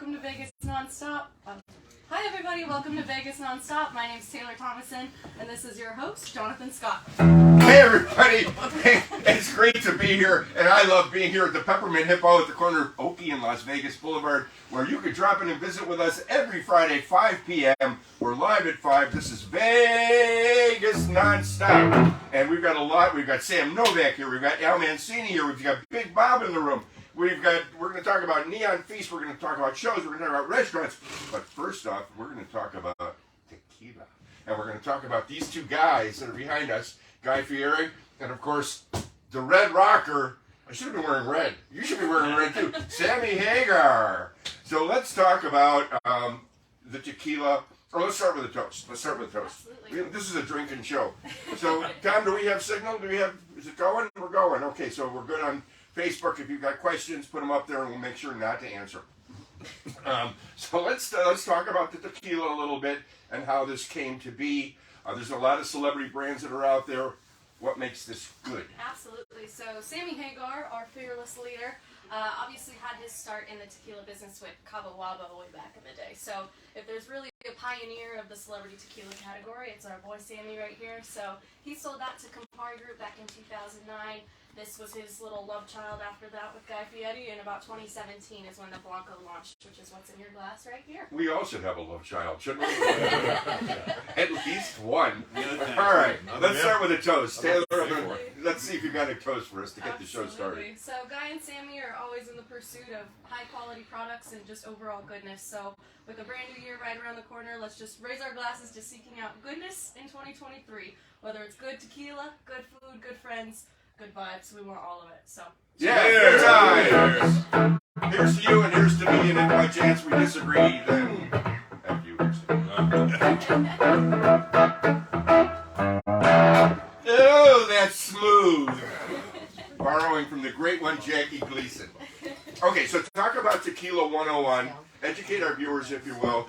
welcome to Vegas Nonstop. Hi everybody, welcome to Vegas Nonstop. My name's Taylor Thomason, and this is your host, Jonathan Scott. Hey everybody, it's great to be here, and I love being here at the Peppermint Hippo at the corner of Oakey and Las Vegas Boulevard, where you can drop in and visit with us every Friday, 5 p.m. We're live at 5. This is Vegas Nonstop, and we've got a lot. We've got Sam Novak here, we've got Al Mancini here, we've got Big Bob in the room. We're going to talk about Neon Feast, we're going to talk about shows, we're going to talk about restaurants, but first off, we're going to talk about tequila. And we're going to talk about these two guys that are behind us, Guy Fieri, and of course, the Red Rocker. I should have been wearing red. You should be wearing red too. Sammy Hagar. So let's talk about the tequila. Or let's start with a toast. Let's start with a toast. Absolutely. This is a drinking show. So, Tom, do we have signal? Is it going? We're going. Okay, so we're good on Facebook. If you've got questions, put them up there and we'll make sure not to answer. So let's talk about the tequila a little bit and how this came to be. There's a lot of celebrity brands that are out there. What makes this good? Absolutely. So Sammy Hagar, our fearless leader, obviously had his start in the tequila business with Cabo Wabo way back in the day. So if there's really a pioneer of the celebrity tequila category, it's our boy Sammy right here. So he sold that to Campari Group back in 2009. This was his little love child after that with Guy Fieri, and about 2017 is when the Blanco launched, which is what's in your glass right here. We all should have a love child, shouldn't we? At least one. All right, let's start with a toast. Taylor, let's see if you got a toast for us to get the show started. So Guy and Sammy are always in the pursuit of high quality products and just overall goodness. So with a brand new year right around the corner, let's just raise our glasses to seeking out goodness in 2023. Whether it's good tequila, good food, good friends, good vibes, we want all of it. So yeah, good times. Here's to you and here's to me, and if by chance we disagree, then F you. Oh, that's smooth. Borrowing from the great one, Jackie Gleason. Okay, so talk about Tequila 101. Educate our viewers, if you will.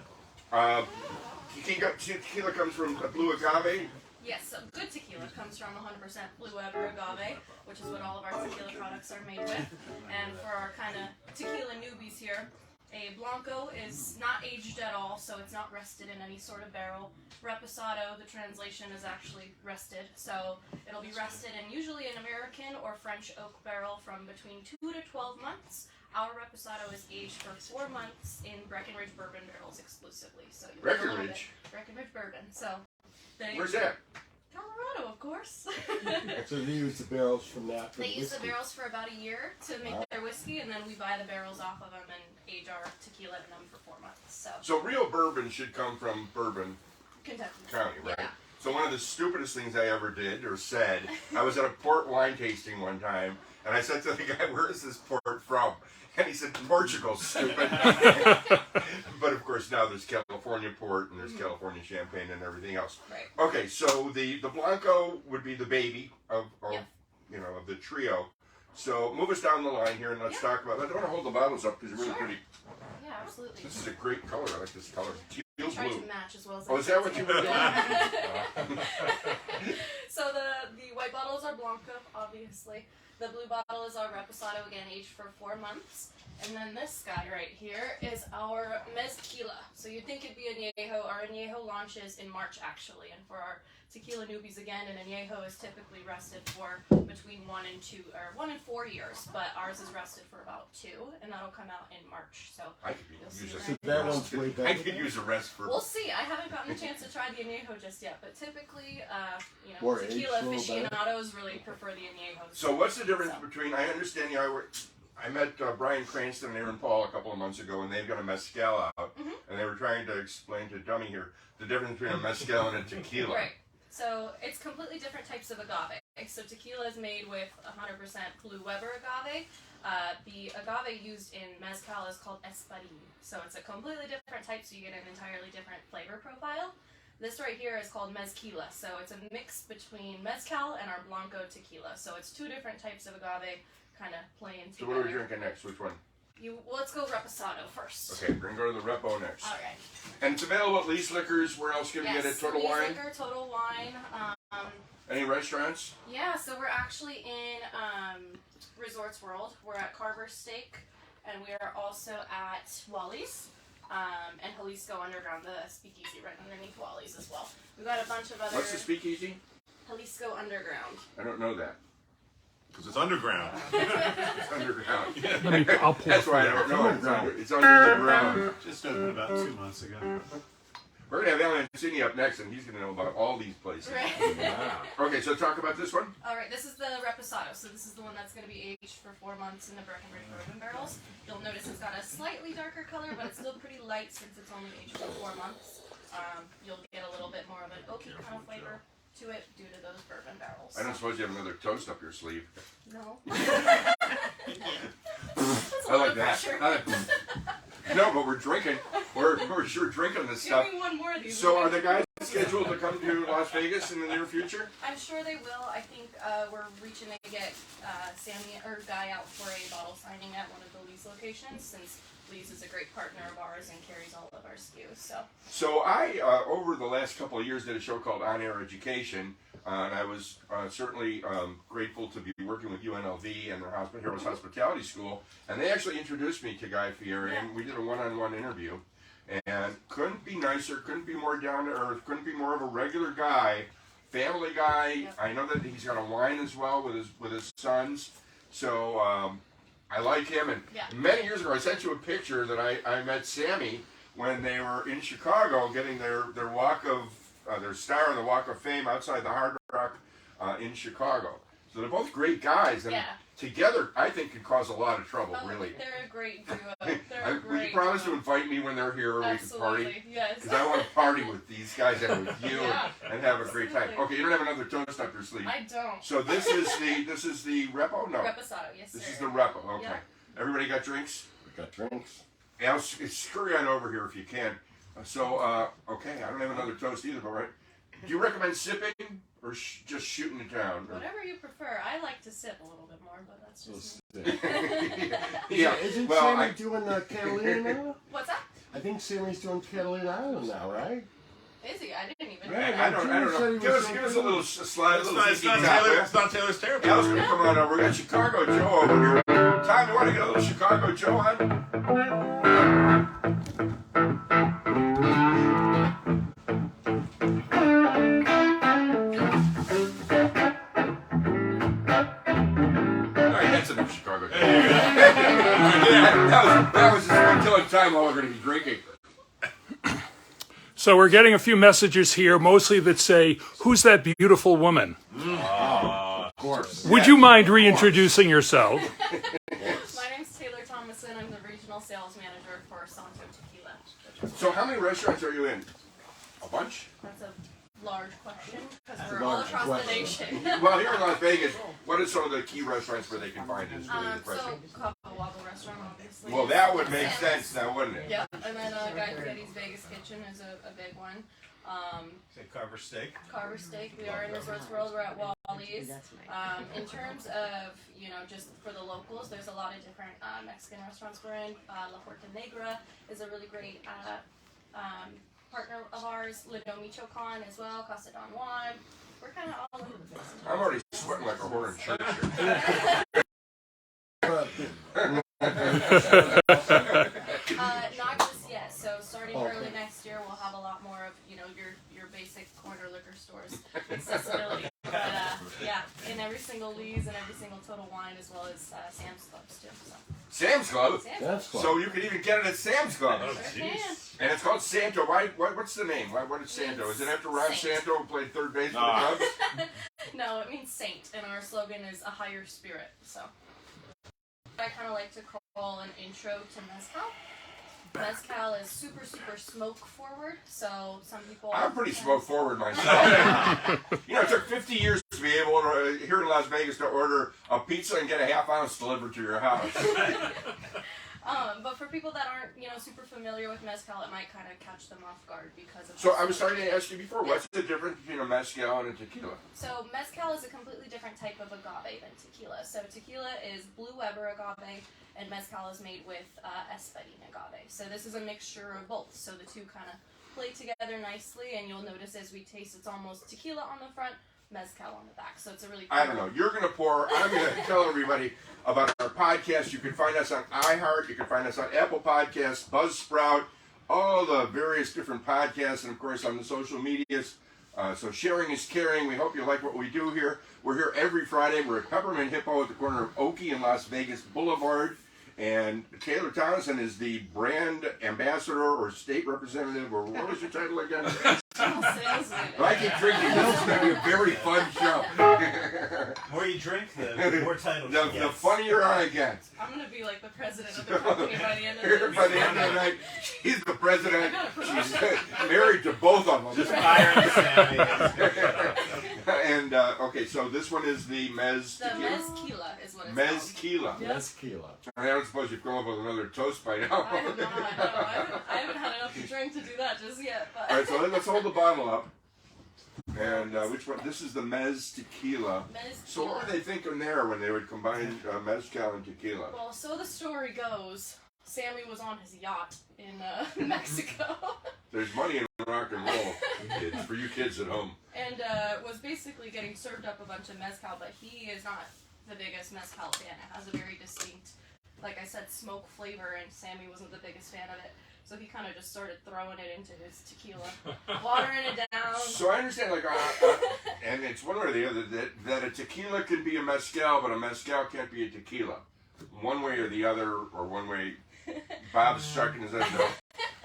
Tequila comes from blue agave. yes, so good tequila comes from 100% Blue Weber agave, which is what all of our tequila products are made with. And for our kind of tequila newbies here, a Blanco is not aged at all, so it's not rested in any sort of barrel. Reposado, the translation is actually rested, so it'll be rested in usually an American or French oak barrel from between 2 to 12 months. Our Reposado is aged for 4 months in Breckenridge bourbon barrels exclusively. So Breckenridge? Breckenridge bourbon. So where's that? Colorado, of course. So they use the barrels from that. They use the barrels for about a year to make their whiskey, and then we buy the barrels off of them and age our tequila in them for 4 months. So real bourbon should come from Bourbon Kentucky County, right? Yeah. So one of the stupidest things I ever did or said, I was at a port wine tasting one time, and I said to the guy, "Where is this port from?" And he said, "Portugal, stupid." But of course now there's California port and there's California champagne and everything else. Right. Okay, so the Blanco would be the baby of Yep. of the trio. So move us down the line here and let's talk about. I don't want to hold the bottles up because they're really Sure. pretty. Yeah, absolutely. This is a great color. I like this color. Teal Try blue. to match as well as Oh, is that what you were doing? So the white bottle is our Blanco, obviously. The blue bottle is our Reposado, again, aged for 4 months. And then this guy right here is our Mezquila. So you'd think it'd be añejo. Our añejo launches in March, actually. And for our tequila newbies, again, an añejo is typically rested for between 1 and 4 years. But ours is rested for about 2, and that'll come out in March. So I could use right That one's way better. I could use a rest for. we'll see. I haven't gotten a chance to try the añejo just yet, but typically, More tequila aged, a little aficionados really prefer the añejo. So what's the difference between? I understand. I met Brian Cranston and Aaron Paul a couple of months ago, and they've got a mezcal out, and they were trying to explain to Dummy here the difference between a mezcal and a tequila. Right. So it's completely different types of agave. So tequila is made with 100% Blue Weber agave. The agave used in mezcal is called espadín. So it's a completely different type, so you get an entirely different flavor profile. This right here is called mezquila. So it's a mix between mezcal and our Blanco tequila. So it's 2 different types of agave kind of playing together. So what are we drinking next? Which one? Let's go Reposado first. Okay, we're gonna go to the Repo next. All right. And it's available at Lee's Liquors. Where else can we get it? Total Lee's Wine. Liquor, Total Wine. Any restaurants? Yeah, so we're actually in Resorts World. We're at Carver's Steak. And we are also at Wally's and Jalisco Underground, the speakeasy right underneath Wally's as well. We've got a bunch of other... What's the speakeasy? Jalisco Underground. I don't know that. Because it's underground. It's underground. I'll pull That's it why I don't know. It's under the ground. Just opened about 2 months ago. We're going to have Alan Cini up next, and he's going to know about all these places. Right. Wow. Okay, so talk about this one. All right, this is the Reposado. So this is the one that's going to be aged for 4 months in the Breckenridge bourbon barrels. You'll notice it's got a slightly darker color, but it's still pretty light since it's only aged for 4 months. You'll get a little bit more of an oaky kind of flavor to it due to those bourbon barrels. I don't suppose you have another toast up your sleeve. No. I like that. Pressure. No, but we're drinking. We're sure drinking this stuff. Give me one more of these. So are the guys scheduled to come to Las Vegas in the near future? I'm sure they will. I think we're reaching to get Sammy or Guy out for a bottle signing at one of the Lee's locations, since Lee's is a great partner of ours and carries all of our SKUs. So I, over the last couple of years, did a show called On Air Education, and I was certainly grateful to be working with UNLV and their Heroes Hospitality School, and they actually introduced me to Guy Fieri, and we did a one-on-one interview, and couldn't be nicer, couldn't be more down to earth, couldn't be more of a regular guy, family guy. Yep. I know that he's got a wine as well with his sons, so I like him. And Yeah. many years ago, I sent you a picture that I met Sammy when they were in Chicago getting their walk of their star on the Walk of Fame outside the Hard Rock in Chicago. So they're both great guys, and Yeah. together I think could cause a lot of trouble. Oh, really. they're a great duo. They're a Will great you promise to duo. invite me when they're here, or we can party? Absolutely, yes. Because I want to party with these guys and with you Yeah, and have a great time. absolutely. Okay, you don't have another toast up your sleeve. I don't. So this is the repo? No. Reposado, yes, This sir. is the repo. Okay. Yeah. Everybody got drinks? We got drinks. Yeah, scurry on over here if you can. Okay, I don't have another toast either, but right. Do you recommend sipping or just shooting it down? Or- Whatever you prefer. I like to sip a little bit more, but that's So just me. Yeah. Isn't Well, Sammy doing Catalina now? What's that? I think Sammy's doing Catalina Island now, right? Is he? I didn't even Right. know. I don't know. Give us a little slide. It's A not, little it's not ZZ Taylor. Top, It's not Taylor's territory. Al's gonna come on over. We got Chicago Joe over here. Tom, you want to get a little Chicago Joe on? All right, that's enough Chicago Joe. That was just until a time while we're going to be drinking. So we're getting a few messages here, mostly that say, "Who's that beautiful woman?" Of course. Would you mind reintroducing yourself? My name's Taylor Thomason. I'm the regional sales manager for Santo Tequila. So how many restaurants are you in? A bunch? That's a large question because a we're all large across the question. nation. Well, here in Las Vegas, what are some of the key restaurants where they can find this really So impressive? Cabo Wabo restaurant, obviously. Well, that would make sense now, wouldn't it? Yep, and then Guy Fieri's Vegas Kitchen is a big one. Say Carver steak. Carver Steak, we are in Resorts World, we're at Wally's. In terms of, just for the locals, there's a lot of different Mexican restaurants we're in. La Puerta Negra is a really great partner of ours. Lido Michoacan as well, Casa Don Juan. We're kind of all over the place. I'm already sweating like a whore in church Not just yet. So starting Okay. early next year, we'll have a lot more of your basic corner liquor stores accessibility. But yeah, in every single Lee's and every single Total Wine, as well as Sam's Clubs too. So Sam's Club? Sam's That's cool. So you can even get it at Sam's Club. Oh, Sure can. jeez. And it's called Santo. What's the name? What is Santo? Is it after Ron Saint. Santo who played third base for the Ah. Cubs? No, it means saint, and our slogan is a higher spirit. So I kind of like to call an intro to mezcal. Mezcal is super, super smoke forward. So some people. I'm pretty smoke forward myself. It took 50 years to be able to, here in Las Vegas, to order a pizza and get a half ounce delivered to your house. But for people that aren't, super familiar with mezcal, it might kind of catch them off guard because of. So I was starting to ask you before, what's the difference between a mezcal and a tequila? So mezcal is a completely different type of agave than tequila. So tequila is Blue Weber agave, and mezcal is made with Espadín agave. So this is a mixture of both. So the two kind of play together nicely, and you'll notice as we taste, it's almost tequila on the front, mezcal on the back. So it's a really I don't know. You're going to pour. I'm going to tell everybody about our podcast. You can find us on iHeart. You can find us on Apple Podcasts, Buzzsprout, all the various different podcasts, and of course on the social medias. So sharing is caring. We hope you like what we do here. We're here every Friday. We're at Peppermint Hippo at the corner of Oakey and Las Vegas Boulevard. And Taylor Thompson is the brand ambassador or state representative, or what was your title again? sales leader. I keep drinking. This is going to be a very fun show. The more you drink, the more titles you The get. funnier I get. I'm going to be like the president of the company by the end of this. By the end of the night, she's the president. I got a She's promotion. married to both of them. Just firing Sammy. And okay, so this one is the Mez The Tequila. Mezquila is what it's Mezquila. Yep. Mesquila. I don't suppose you've come up with another toast by now. called. I have not. No, I haven't had enough to drink to do that just yet. But All right, so let's hold the bottle up. And which one? This is the Mez Tequila. Mezquila. So what were they thinking there when they would combine mezcal and tequila? Well, so the story goes, Sammy was on his yacht in Mexico. There's money in rock and roll, kids, for you kids at home. and was basically getting served up a bunch of mezcal, but he is not the biggest mezcal fan. It has a very distinct, like I said, smoke flavor, and Sammy wasn't the biggest fan of it. So he kind of just started throwing it into his tequila, watering it down. So I understand, like, and it's one way or the other, that a tequila can be a mezcal, but a mezcal can't be a tequila. One way or the other, or one way. Bob's shaking his head no.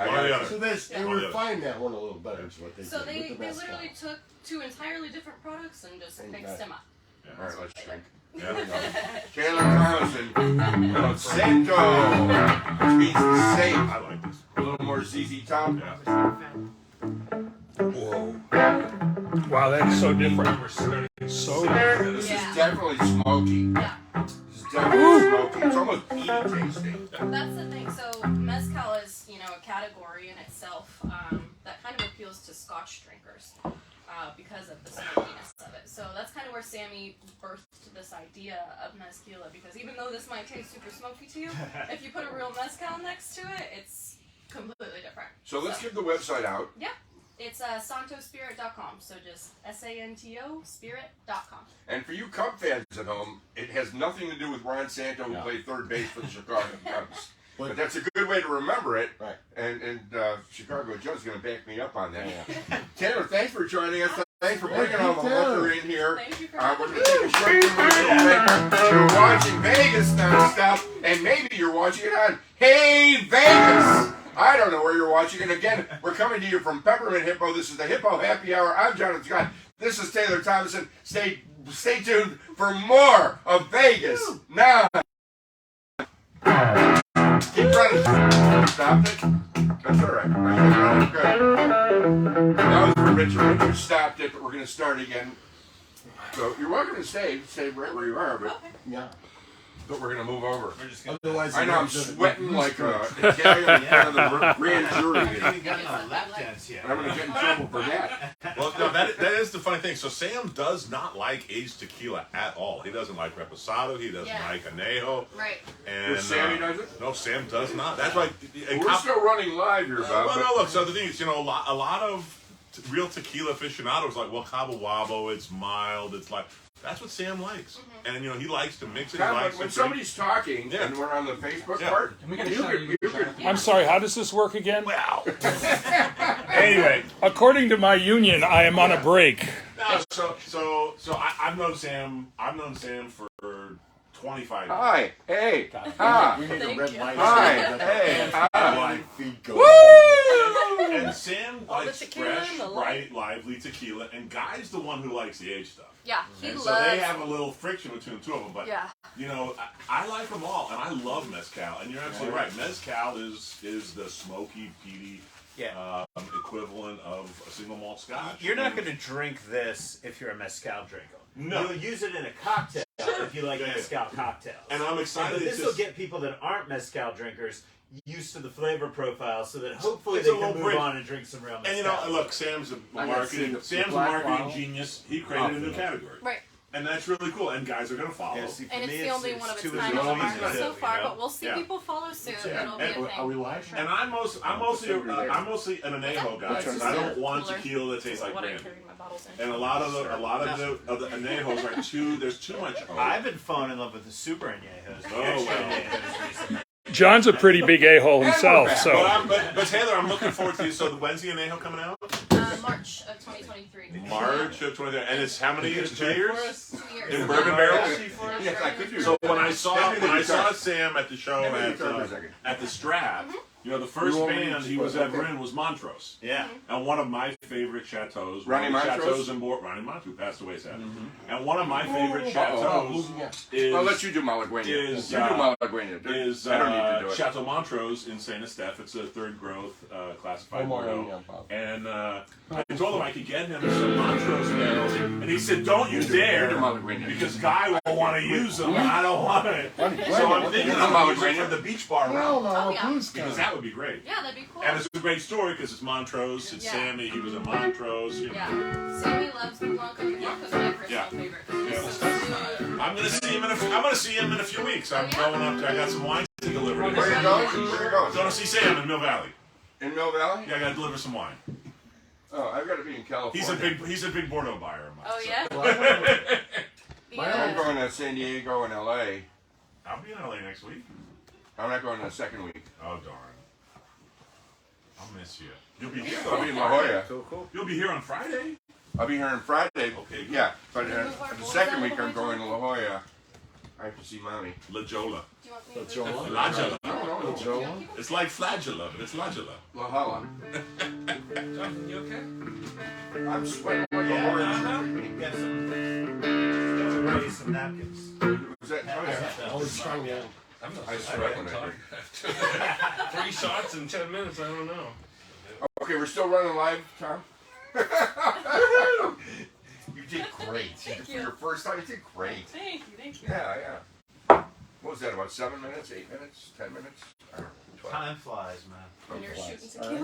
I One or the got other. So they Well, refined that one a little better is what they So did they with the mezcal. literally took two entirely different products and just And mixed that- them up. All right, let's drink. Yeah. Taylor Thompson, Santo, which means the saint. I like this. A little more ZZ Top. Yeah. Whoa. Wow, that's so different. So different. This Yeah. is definitely smoky. Yeah, This is definitely smoky. It's almost peaty tasting. that's the thing. So mezcal is, a category in itself that kind of appeals to Scotch drinkers because of the smokiness of it. So that's kind of where Sammy birthed this idea of mezquila, because even though this might taste super smoky to you, if you put a real mezcal next to it, it's completely different. So let's give the website out. It's santospirit.com, so just SANTO spirit.com. And for you Cub fans at home, it has nothing to do with Ron Santo, who No. played third base for the Chicago Cubs. But- But that's a good way to remember it. Right. And Chicago Joe's going to back me up on that. Yeah. Taylor, thanks for joining us. Thanks for bringing all the Taylor. liquor in here. Thank you for We're having going me. to take a short break. You're watching Vegas nonstop, and maybe you're watching it on Hey Vegas. I don't know where you're watching it. Again, we're coming to you from Peppermint Hippo. This is the Hippo Happy Hour. I'm Jonathan Scott. This is Taylor Thompson. Stay tuned for more of Vegas now. Keep running. Stopped it? That's all right. I kept running. Good. That was for Richard. Richard stopped it, but we're going to start again. So you're welcome to stay right where you are, but Yeah. we're going to move over. We're just gonna. Otherwise, I know I'm the sweating like an booster- Italian in front of the grand jury. We haven't even gotten on a lap dance yet. And I'm going to get in trouble for that. Well, no, that is the funny thing. So Sam does not like aged tequila at all. He doesn't like reposado. He doesn't Yeah. like anejo. Right. And Sammy doesn't? No, Sam does not. That's why. We're still running live here, Bob. Well, no, look. So the thing is, a lot of real tequila aficionados are like, well, Cabo Wabo, it's mild. It's like that's what Sam likes, and he likes to mix it. He Tom, likes when to somebody's talking Yeah. and we're on the Facebook Yeah. part, we gotta you show could, you you could, I'm sorry, how does this work again? Wow. Anyway, According to my union, I am on a break. no, so I've known Sam. I've known Sam for 25 years. Hi, hey, We ah, need a Thank red you. light. Hi, so that hey, the ah. live feed goes. And Sam All the likes tequila fresh, and the bright, lively tequila, and Guy's the one who likes the aged stuff. Yeah, he And loves. so they have a little friction between the two of them, but Yeah. I like them all, and I love mezcal. And you're absolutely right. Mezcal is the smoky, peaty equivalent of a single malt scotch. You're not going to drink this if you're a mezcal drinker. No. You'll use it in a cocktail if you like Yeah. mezcal cocktails. And I'm excited. This it's will just- get people that aren't mezcal drinkers used to the flavor profile, so that hopefully It's they a can little move bridge. on and drink some real mezcal. And look, Sam's a I gotta see marketing the Sam's a black marketing bottle. genius. He created a new Oh, category. Right. And that's really cool. And guys are gonna follow. Yeah, see, for And it's me, the only one of its too kind on the easy to market do, so you far, know? but we'll see Yeah. people follow soon. Yeah. It'll be a thing. Are we live? And I'm mostly an anejo guy because I don't want Cooler. tequila that tastes like What I brandy. carry my bottles in. And a lot of the anejos are there's too much oak. I've been falling in love with the super añejos. The Oh, extra well. añejos recently. John's a pretty big a-hole himself, back. so. But Taylor, I'm looking forward to when's the anejo coming out? March of 2023. March of 23. And it's how many years? 2 years? 2 years. In bourbon barrels? Yes, I could do So that. when I saw Hand me the guitar. Sam at the show Hand me the guitar for a second. at the Strat, you know, the first You want me band to- he was ever okay. in was Montrose. Yeah. And one of my favorite chateaus, Ronnie one of the Montrose? chateaus in Ronnie Montrose, who passed away sadly. And one of my favorite Uh-oh. chateaus is I'll let you do Malaguena. is, You do Malaguena. is I don't need to do it. Chateau Montrose in Saint Estephe. It's a third growth classified Bordeaux. And I told him I could get him some Montrose barrels, and he said, "Don't you dare, because Guy will want to use them, and I don't want it." So I'm thinking I'm using it for the beach bar round, Oh, yeah. because that would be great. Yeah, that'd be cool. And it's a great story because it's Montrose, it's Yeah. Sammy, he was in Montrose. You know. Yeah. Sammy loves the Blanco. The Blanco's my personal Yeah. favorite. Yeah. It's so smooth. I'm gonna see him in a few weeks. I'm Oh, yeah? going up to. I got some wine to deliver. Where are you going? Where are you going? Going to see Sam in Mill Valley. In Mill Valley? Yeah, I got to deliver some wine. Oh, I've got to be in California. He's a big Bordeaux buyer. of mine, Oh so. yeah. I'm Yeah. going to San Diego and LA. I'll be in LA next week. I'm not going the second week. Oh darn. I'll miss you. You'll be here. I'll be in La Jolla. You'll be here on Friday. I'll be here on Friday. Okay, good. Yeah, but Can we move our the bowls second out week of the I'm way, going Tom? to La Jolla. I have to see Mommy. La Jolla. Do you want me to Joel? move La Jolla. No, Joel? It's like flagella, but it's La Jolla. La Jolla. Jonathan, you okay? I'm sweating like a Yeah. orange. Get some, raise some napkins. Was that? Oh, yeah. Always strong, yeah. I'm not I sure. sweat when I talk. drink. 3 shots in 10 minutes, I don't know. Okay, we're still running live, Tom. You did great. Thank For you. your first time, you did great. Thank you, thank you. Yeah, yeah. What was that, about 7 minutes, 8 minutes, 10 minutes? I don't know, 12. Time flies, man. When you're shooting tequila.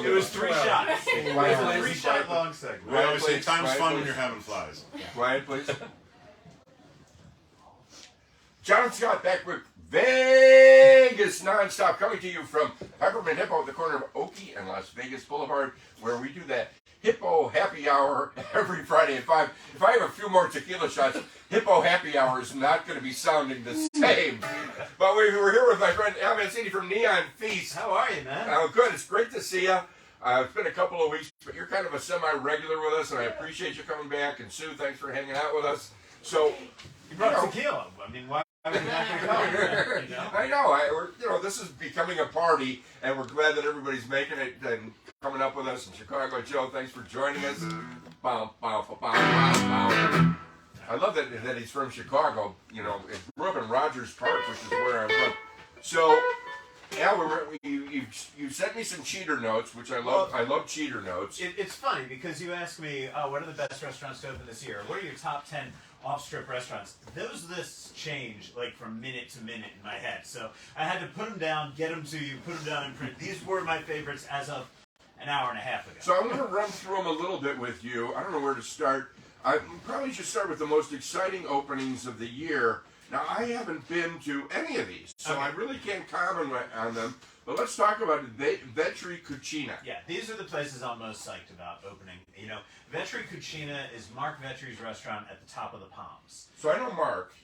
It was 3 shots. It was a Quiet, 3-shot long segment. We always say please, time's quiet, fun when please. you're having flies. Quiet, please. John Scott back with Vegas Nonstop, coming to you from Peppermint Hippo at the corner of Oakey and Las Vegas Boulevard, where we do that Hippo Happy Hour every Friday at 5. If I have a few more tequila shots, Hippo Happy Hour is not going to be sounding the same. But we were here with my friend Al Mancini from Neon Feast. How are you, man? Oh, good. It's great to see you. It's been a couple of weeks, but you're kind of a semi-regular with us, and I appreciate you coming back. And Sue, thanks for hanging out with us. So, You brought tequila. I mean, why would you not come? You know? I know. This is becoming a party, and we're glad that everybody's making it and coming up with us. And Chicago Joe, thanks for joining us. Bow, bow, bow, bow, bow. I love that he's from Chicago. You know, he grew up in Rogers Park, which is where I'm from. So, Al, you sent me some cheater notes, which I love. I love cheater notes. It's funny because you asked me, what are the best restaurants to open this year? What are your top 10 off-strip restaurants? Those lists change like from minute to minute in my head. So I had to put them down, get them to you, put them down in print. These were my favorites as of an hour and a half ago. So I'm going to run through them a little bit with you. I don't know where to start. I probably should start with the most exciting openings of the year. Now, I haven't been to any of these, so I really can't comment on them. But let's talk about Vetri Cucina. Yeah, these are the places I'm most psyched about opening. You know, Vetri Cucina is Mark Vetri's restaurant at the top of the Palms. So I know Mark.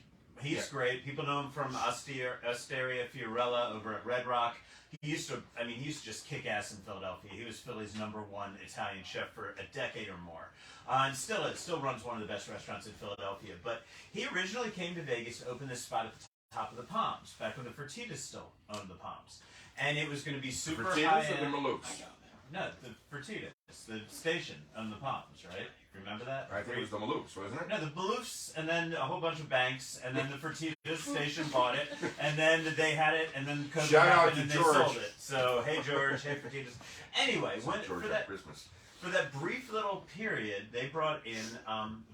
He's great. People know him from Osteria Fiorella over at Red Rock. He used to just kick ass in Philadelphia. He was Philly's #1 Italian chef for a decade or more. And it still runs one of the best restaurants in Philadelphia. But he originally came to Vegas to open this spot at the top of the Palms, back when the Fertitas still owned the Palms. And it was going to be super Fertitas high-end. or the Maloofs? No, the Fertitas, the station on the Palms, right? Remember that? I think it was the Maloofs, wasn't it? No, the Maloofs, and then a whole bunch of banks, and then the Fertitas station bought it, and then they had it, and then COVID Shout out happened, to and George. they sold it. So, hey George, hey Fertitas. Anyway, George for on that, Christmas. for that brief little period, they brought in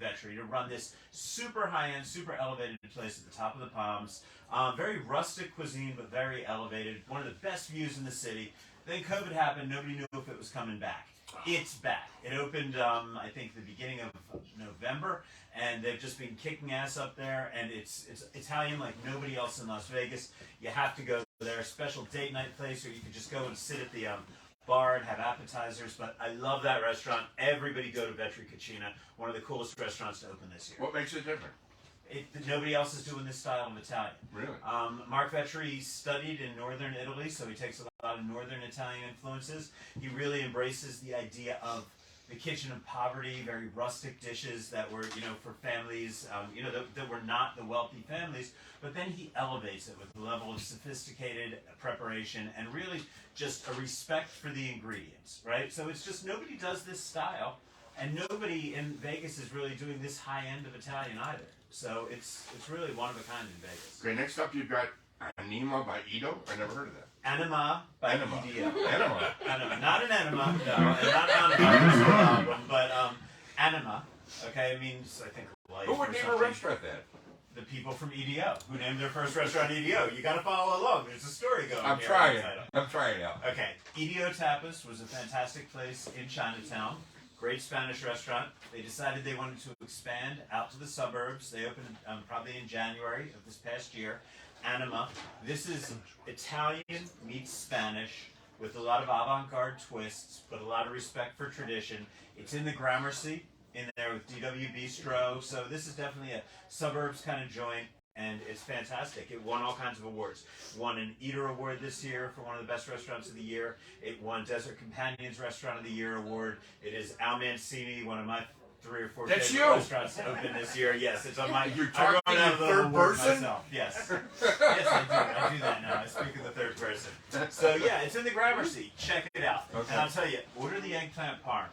Vetri to run this super high-end, super elevated place at the top of the Palms. Very rustic cuisine, but very elevated. One of the best views in the city. Then COVID happened. Nobody knew if it was coming back. It's back. It opened, I think, the beginning of November, and they've just been kicking ass up there. And it's Italian like nobody else in Las Vegas. You have to go there. A special date night place, or you can just go and sit at the bar and have appetizers. But I love that restaurant. Everybody go to Vetri Cucina, one of the coolest restaurants to open this year. What makes it different? Nobody else is doing this style of Italian. Really? Mark Vetri studied in northern Italy, so he takes a lot of northern Italian influences. He really embraces the idea of the kitchen of poverty, very rustic dishes that were, for families, that were not the wealthy families. But then he elevates it with a level of sophisticated preparation and really just a respect for the ingredients, right? So it's just nobody does this style, and nobody in Vegas is really doing this high end of Italian either. So it's really one of a kind in Vegas. Okay, next up you've got Anima by Ito. I never heard of that. Anima by Anima. EDO. Anima. Anima. Not an enema, no, and not Anima, album, but Anima, okay, it means, I think, life. Who would or name a something. restaurant that? The people from EDO, who named their first restaurant EDO. You gotta follow along, there's a story going I'm here. trying. I'm trying out. Okay, EDO Tapas was a fantastic place in Chinatown. Great Spanish restaurant. They decided they wanted to expand out to the suburbs. They opened probably in January of this past year. Anima. This is Italian meets Spanish with a lot of avant-garde twists, but a lot of respect for tradition. It's in the Gramercy, in there with DW Bistro. So this is definitely a suburbs kind of joint. And it's fantastic. It won all kinds of awards. Won an Eater Award this year for one of the best restaurants of the year. It won Desert Companions Restaurant of the Year award. It is Al Mancini, one of my 3 or 4 That's favorite you. restaurants to open this year. Yes, it's on my. You're I wrote talking out in a little third award person? myself. Yes, yes, I do that now. I speak in the third person. So yeah, it's in the Gramercy. Check it out. Okay. And I'll tell you, order the eggplant parm.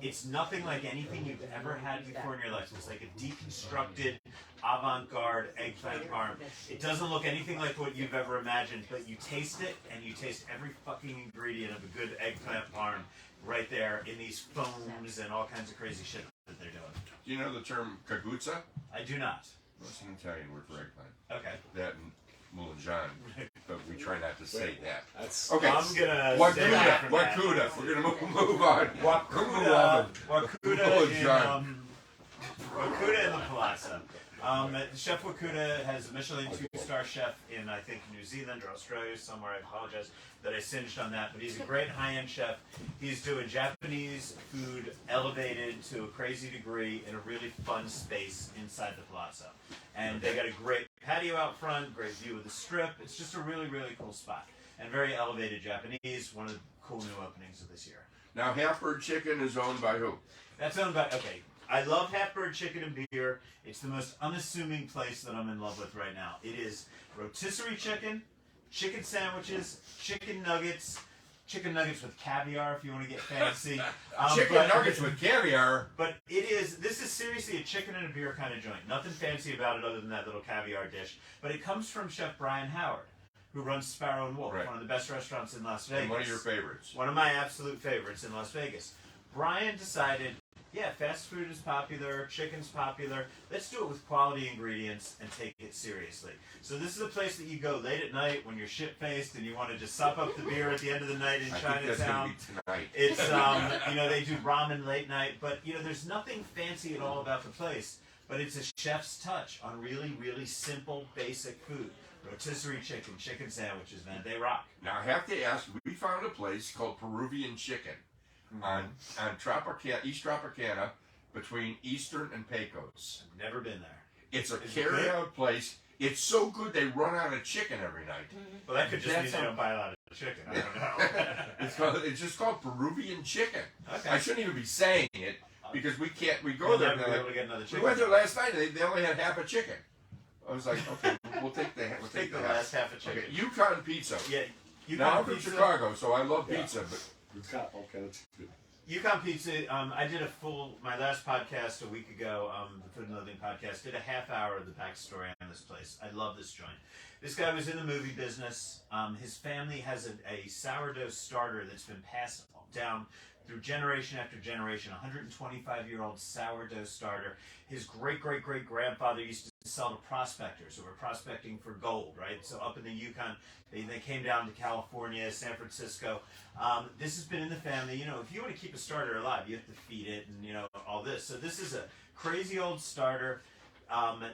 It's nothing like anything you've ever had before in your life. It's like a deconstructed, avant-garde eggplant parm. It doesn't look anything like what you've ever imagined, but you taste it, and you taste every fucking ingredient of a good eggplant parm right there in these foams and all kinds of crazy shit that they're doing. Do you know the term caguzza? I do not. What's an Italian word for eggplant? Okay. That and Moulanjan, but we try not to say that. That's Okay. I'm gonna Wakuda. stay away from that. Wakuda. We're gonna move on. Wakuda Moulanjan. Wakuda in the Palazzo. Chef Wakuda has a Michelin 2-star chef in, I think, New Zealand or Australia somewhere. I apologize that I singed on that, but he's a great high-end chef. He's doing Japanese food elevated to a crazy degree in a really fun space inside the Palazzo. And they got a great patio out front, great view of the strip. It's just a really, really cool spot. And very elevated Japanese, one of the cool new openings of this year. Now, Half-Bird Chicken is owned by who? That's owned by, okay, I love Half-Bird Chicken and Beer. It's the most unassuming place that I'm in love with right now. It is rotisserie chicken, chicken sandwiches, chicken nuggets with caviar if you want to get fancy. Chicken nuggets with caviar. But this is seriously a chicken and a beer kind of joint. Nothing fancy about it other than that little caviar dish. But it comes from Chef Brian Howard, who runs Sparrow and Wolf, Right. one of the best restaurants in Las Vegas. And one of your favorites. One of my absolute favorites in Las Vegas. Brian decided, yeah, fast food is popular, chicken's popular. Let's do it with quality ingredients and take it seriously. So this is a place that you go late at night when you're shit-faced and you want to just sop up the beer at the end of the night in I think that's Chinatown. gonna be tonight. It's they do ramen late night, but there's nothing fancy at all about the place. But it's a chef's touch on really, really simple, basic food. Rotisserie chicken, chicken sandwiches, man, they rock. Now, I have to ask, we found a place called Peruvian Chicken on East Tropicana between Eastern and Pecos. I've never been there. It's a Is it carry-out place. It's so good they run out of chicken every night. Well, that could just That's mean they how- don't buy a lot of chicken. I don't know. It's just called Peruvian Chicken. Okay. I shouldn't even be saying it because we can't. We go We'll there. never And be they're able like, to get another we chicken. went there last night. And they only had half a chicken. I was like, okay, we'll take the Take the last half a chicken. Okay, Yukon pizza. Yeah, Yukon Now I'm from pizza. Chicago, so I love Yeah. pizza. But you've got okay, that's good. Yukon Pizza, I did my last podcast a week ago, the Food and Living podcast, did a half hour of the backstory on this place. I love this joint. This guy was in the movie business. His family has a sourdough starter that's been passed down through generation after generation, 125-year-old sourdough starter. His great-great-great-grandfather used to sell to prospectors who were prospecting for gold, right? So up in the Yukon, they came down to California, San Francisco. This has been in the family. You know, if you want to keep a starter alive, you have to feed it and, you know, all this. So this is a crazy old starter.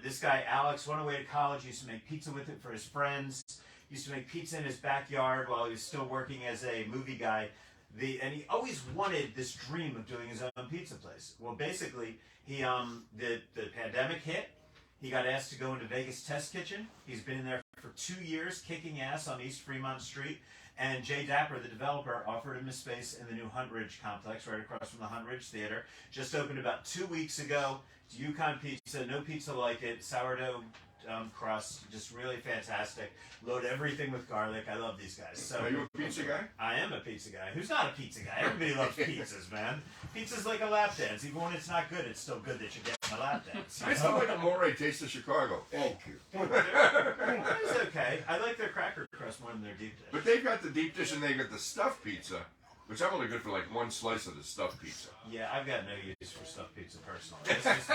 This guy, Alex, went away to college, used to make pizza with it for his friends, used to make pizza in his backyard while he was still working as a movie guy. And he always wanted this dream of doing his own pizza place. Well, basically, he the pandemic hit. He got asked to go into Vegas Test Kitchen. He's been in there for 2 years, kicking ass on East Fremont Street. And Jay Dapper, the developer, offered him a space in the new Hunt Ridge complex, right across from the Hunt Ridge Theater. Just opened about 2 weeks ago. It's Yukon pizza, no pizza like it, sourdough crust, just really fantastic. Load everything with garlic. I love these guys. So Are you a pizza guy? I am a pizza guy. Who's not a pizza guy? Everybody loves pizzas, man. Pizza's like a lap dance. Even when it's not good, it's still good that you're getting a lap dance. I still like a More Taste of Chicago. Thank you. It's okay. I like their cracker crust more than their deep dish. But they've got the deep dish and they've got the stuffed pizza, which I'm only good for like one slice of the stuffed pizza. Yeah, I've got no use for stuffed pizza personally. It's just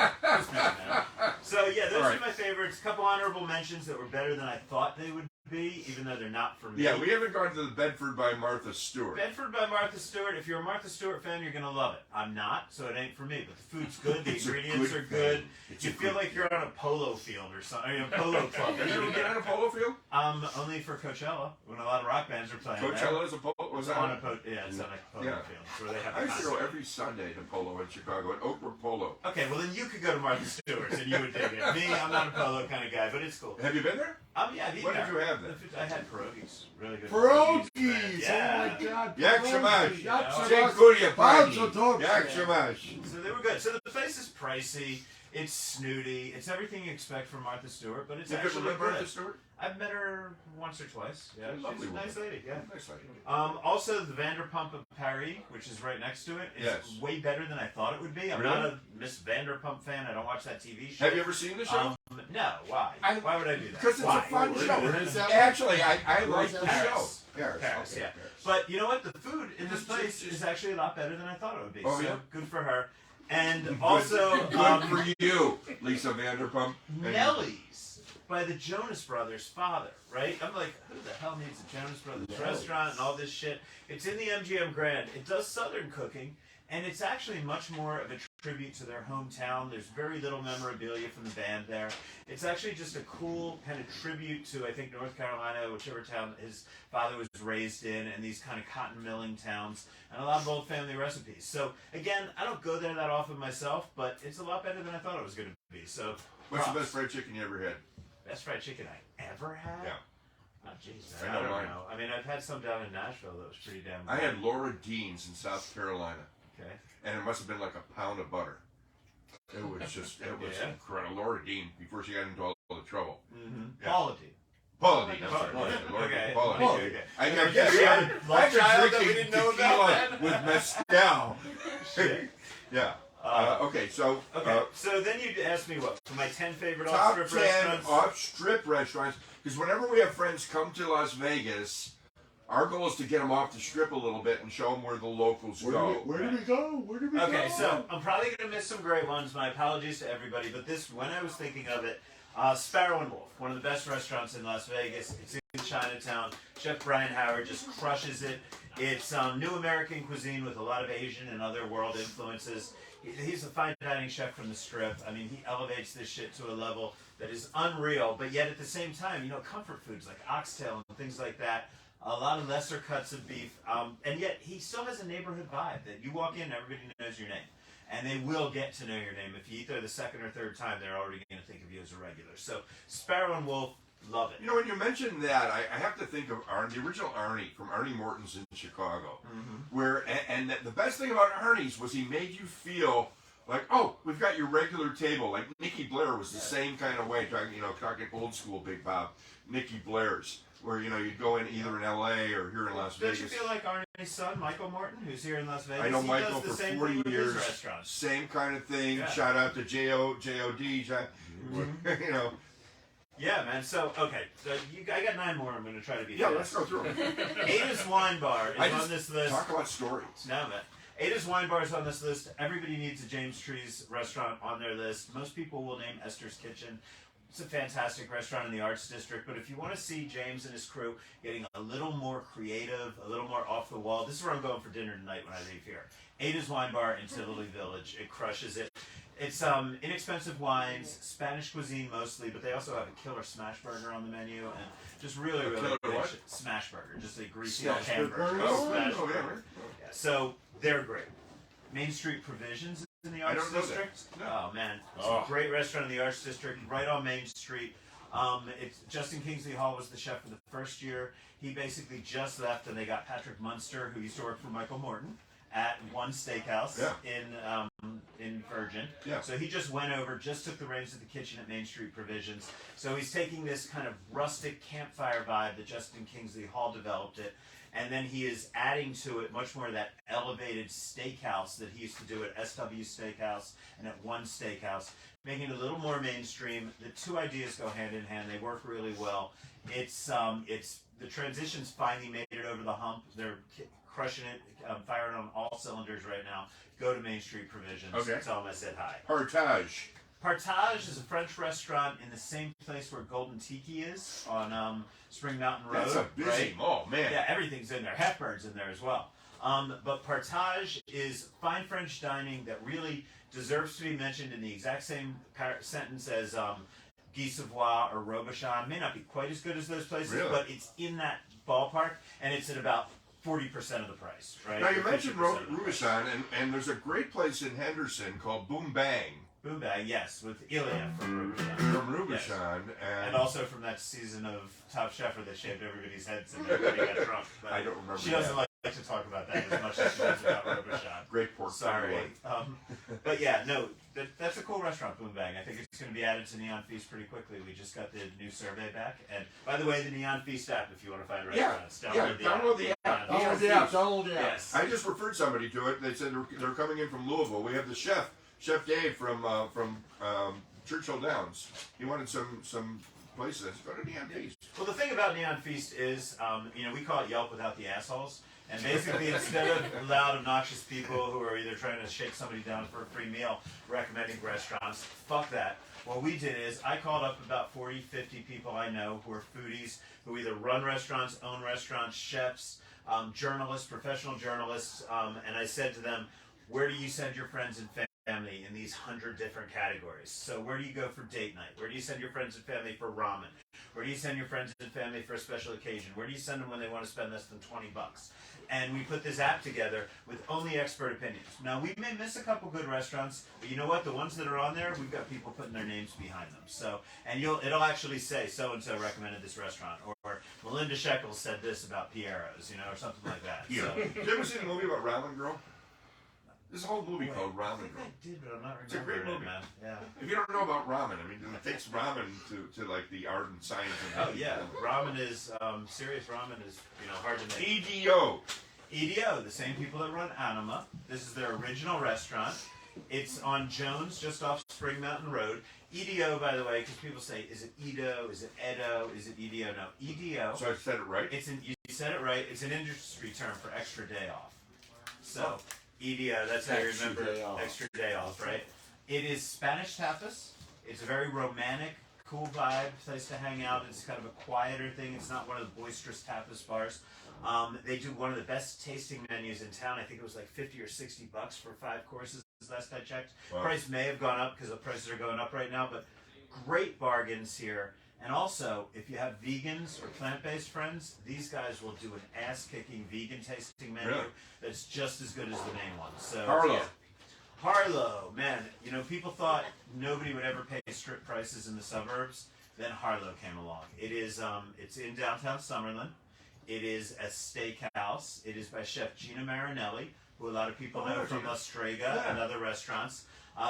me, man. So yeah, those are my favorites. A couple honorable mentions that were better than I thought they would be, even though they're not for me. Yeah, we haven't gone to the Bedford by Martha Stewart. Bedford by Martha Stewart. If you're a Martha Stewart fan, you're gonna love it. I'm not, so it ain't for me. But the food's good. The It's a ingredients good are good. thing. You feel like you're on a polo field or something. A polo club. Have you ever been on a polo field? Only for Coachella when a lot of rock bands are playing. Coachella is a polo. Was that on a yeah, it's on a polo Yeah. field. It's where they have I used to go concert. every Sunday to polo in Chicago at Oak Brook Polo. Okay, well then you could go to Martha Stewart's and you would dig it. Me, I'm not a polo kind of guy, but it's cool. Have you been there? Yeah, I've eaten What did there. you have there? I had pierogies. Really good Pierogies! Yeah. Oh my God! Jak się masz? Jak się Dziękuję masz? pani. Bardzo dobrze. Jak się masz? So they were good. So the place is pricey. It's snooty. It's everything you expect from Martha Stewart, but it's Have you ever actually met Martha good. Stewart? I've met her once or twice. Yeah, she's Lovely a nice woman. lady. Yeah. Nice lady. Also, the Vanderpump of Paris, which is right next to it, is Yes. way better than I thought it would be. I'm Really? not a Miss Vanderpump fan. I don't watch that TV show. Have you ever seen the show? No. Why? Why would I do that? Because it's Why? a fun show. Where is that? Actually, I like the Paris. show. Paris. Paris, Okay, yeah. Paris. But you know what? The food in this place is actually a lot better than I thought it would be. Oh, so yeah? good for her. And also, Good for you, Lisa Vanderpump. And- Nellie's by the Jonas Brothers' father, right? I'm like, who the hell needs a Jonas Brothers restaurant and all this shit? It's in the MGM Grand. It does Southern cooking, and it's actually much more of a tribute to their hometown. There's very little memorabilia from the band there. It's actually just a cool kind of tribute to, I think, North Carolina, whichever town his father was raised in, and these kind of cotton milling towns, and a lot of old family recipes. So, again, I don't go there that often myself, but it's a lot better than I thought it was going to be. So, What's the props. best fried chicken you ever had? Best fried chicken I ever had? Yeah. Oh, jeez, I I know don't mine. know. I mean, I've had some down in Nashville that was pretty damn good. I had Laura Dean's in South Carolina, Okay. and it must have been like a pound of butter. It was just, it was Yeah. incredible. Laura Dean, before she got into all the trouble. Mm-hmm. Yeah. Quality. Paula Dean, I'm Paula sorry. Dean. Laura Okay. Dean, Paula Okay, Dean. okay. I Yeah, guess yeah, I've love been child that we drinking didn't know about tequila with mezcal. Shit. Yeah. Okay, so Okay. So then you asked me what? For my 10 favorite top off-strip 10 restaurants? off-strip restaurants. Because whenever we have friends come to Las Vegas, our goal is to get them off the strip a little bit and show them where the locals go. Where do we go? Where do we go? Okay, so I'm probably going to miss some great ones. My apologies to everybody, but this, when I was thinking of it, Sparrow and Wolf, one of the best restaurants in Las Vegas. It's in Chinatown. Chef Brian Howard just crushes it. It's new American cuisine with a lot of Asian and other world influences. He's a fine dining chef from the Strip. I mean, he elevates this shit to a level that is unreal, but yet at the same time, you know, comfort foods like oxtail and things like that. A lot of lesser cuts of beef, and yet he still has a neighborhood vibe that you walk in and everybody knows your name. And they will get to know your name. If you eat there the second or third time, they're already going to think of you as a regular. So Sparrow and Wolf, love it. You know, when you mentioned that, I have to think of the original Arnie from Arnie Morton's in Chicago. Where and the best thing about Arnie's was he made you feel like, oh, we've got your regular table. Like Nikki Blair was the same kind of way, talking old school Big Bob, Nikki Blair's. Where, you know, you'd go in either in L.A. or here in Las Don't Vegas. you feel like Arnie's son, Michael Morton, who's here in Las Vegas? I know he Michael does the for same 40 thing with years. his restaurants. Same kind of thing. Yeah. Shout out to J.O.D. You know. Yeah, man. So, okay. So I got 9 more. I'm going to try to be Yeah, fast. let's go through them. Ada's Wine Bar is I on just this list. talk about stories. No, man. Ada's Wine Bar is on this list. Everybody needs a James Trees restaurant on their list. Most people will name Esther's Kitchen. It's a fantastic restaurant in the Arts District, but if you want to see James and his crew getting a little more creative, a little more off the wall, this is where I'm going for dinner tonight when I leave here. Ada's Wine Bar in Tivoli Village. It crushes it. It's inexpensive wines, Spanish cuisine mostly, but they also have a killer smash burger on the menu, and just really great smash burger, just a greasy hamburger. Smash burger. Yeah, so they're great. Main Street Provisions in the Arts District. No. Oh man, it's a great restaurant in the Arts District, right on Main Street. It's Justin Kingsley Hall was the chef for the first year. He basically just left, and they got Patrick Munster, who used to work for Michael Morton, at One Steakhouse in Virgin. Yeah. So he just went over, just took the reins of the kitchen at Main Street Provisions. So he's taking this kind of rustic campfire vibe that Justin Kingsley Hall developed it, and then he is adding to it much more of that elevated steakhouse that he used to do at SW Steakhouse and at One Steakhouse, making it a little more mainstream. The two ideas go hand in hand. They work really well. It's the transition's finally made it over the hump. They're crushing it, firing on all cylinders right now. Go to Main Street Provisions. Okay. Tell them I said hi. Partage. Partage is a French restaurant in the same place where Golden Tiki is on Spring Mountain Road. That's a busy mall, man. Yeah, everything's in there. Hepburn's in there as well. But Partage is fine French dining that really deserves to be mentioned in the exact same sentence as Guy Savoy or Robuchon. May not be quite as good as those places, but it's in that ballpark, and it's at about 40% of the price, right? Now, you mentioned Robuchon, and there's a great place in Henderson called Boom Bang. Boom Bang, yes, with Ilya from Robuchon. From Robuchon. Yes. And also from that season of Top Chef where they shaved everybody's heads and everybody got drunk. But I don't remember she doesn't like to talk about that as much as she does about Robuchon. Great pork. Sorry. But yeah, no, that's a cool restaurant, Boom Bang. I think it's going to be added to Neon Feast pretty quickly. We just got the new survey back. And by the way, the Neon Feast app, if you want to find restaurants, download the app. Download the app. Yes. I just referred somebody to it. They said they're coming in from Louisville. We have the chef Dave from Churchill Downs. He wanted some places. Go to Neon Feast. Well, the thing about Neon Feast is, we call it Yelp without the assholes. And basically, instead of loud, obnoxious people who are either trying to shake somebody down for a free meal, recommending restaurants, fuck that. What we did is I called up about 40, 50 people I know who are foodies, who either run restaurants, own restaurants, chefs, journalists, professional journalists, and I said to them, where do you send your friends and family in these 100 different categories? So where do you go for date night? Where do you send your friends and family for ramen? Where do you send your friends and family for a special occasion? Where do you send them when they want to spend less than $20? And we put this app together with only expert opinions. Now, we may miss a couple good restaurants, but you know what? The ones that are on there, we've got people putting their names behind them. So, and it'll actually say, so-and-so recommended this restaurant, or Melinda Sheckles said this about Piero's, or something like that. Yeah. So, did you ever see the movie about Ramen Girl? There's a whole movie called Ramen Girl. I did, but I'm not remembering. It's a great movie, man. Yeah. If you don't know about ramen, it takes ramen to like the art and science of it. Oh yeah, ramen is serious. Ramen is hard to make. EDO, the same people that run Anima. This is their original restaurant. It's on Jones, just off Spring Mountain Road. EDO, by the way, because people say, is it Edo? Is it Edo? Is it EDO? No, EDO. So I said it right? You said it right. It's an industry term for extra day off. So, EDO, that's how you remember extra day off, right? It is Spanish tapas. It's a very romantic, cool vibe, place to hang out. It's kind of a quieter thing. It's not one of the boisterous tapas bars. They do one of the best tasting menus in town. I think it was like $50 or $60 for 5 courses last I checked. Wow. Price may have gone up because the prices are going up right now, but great bargains here. And also, if you have vegans or plant-based friends, these guys will do an ass-kicking vegan tasting menu that's just as good as the main one. So Harlow, man, people thought nobody would ever pay strip prices in the suburbs. Then Harlow came along. It is, it's in downtown Summerlin. It is a steakhouse. It is by Chef Gina Marinelli, who a lot of people know from La Strega and other restaurants.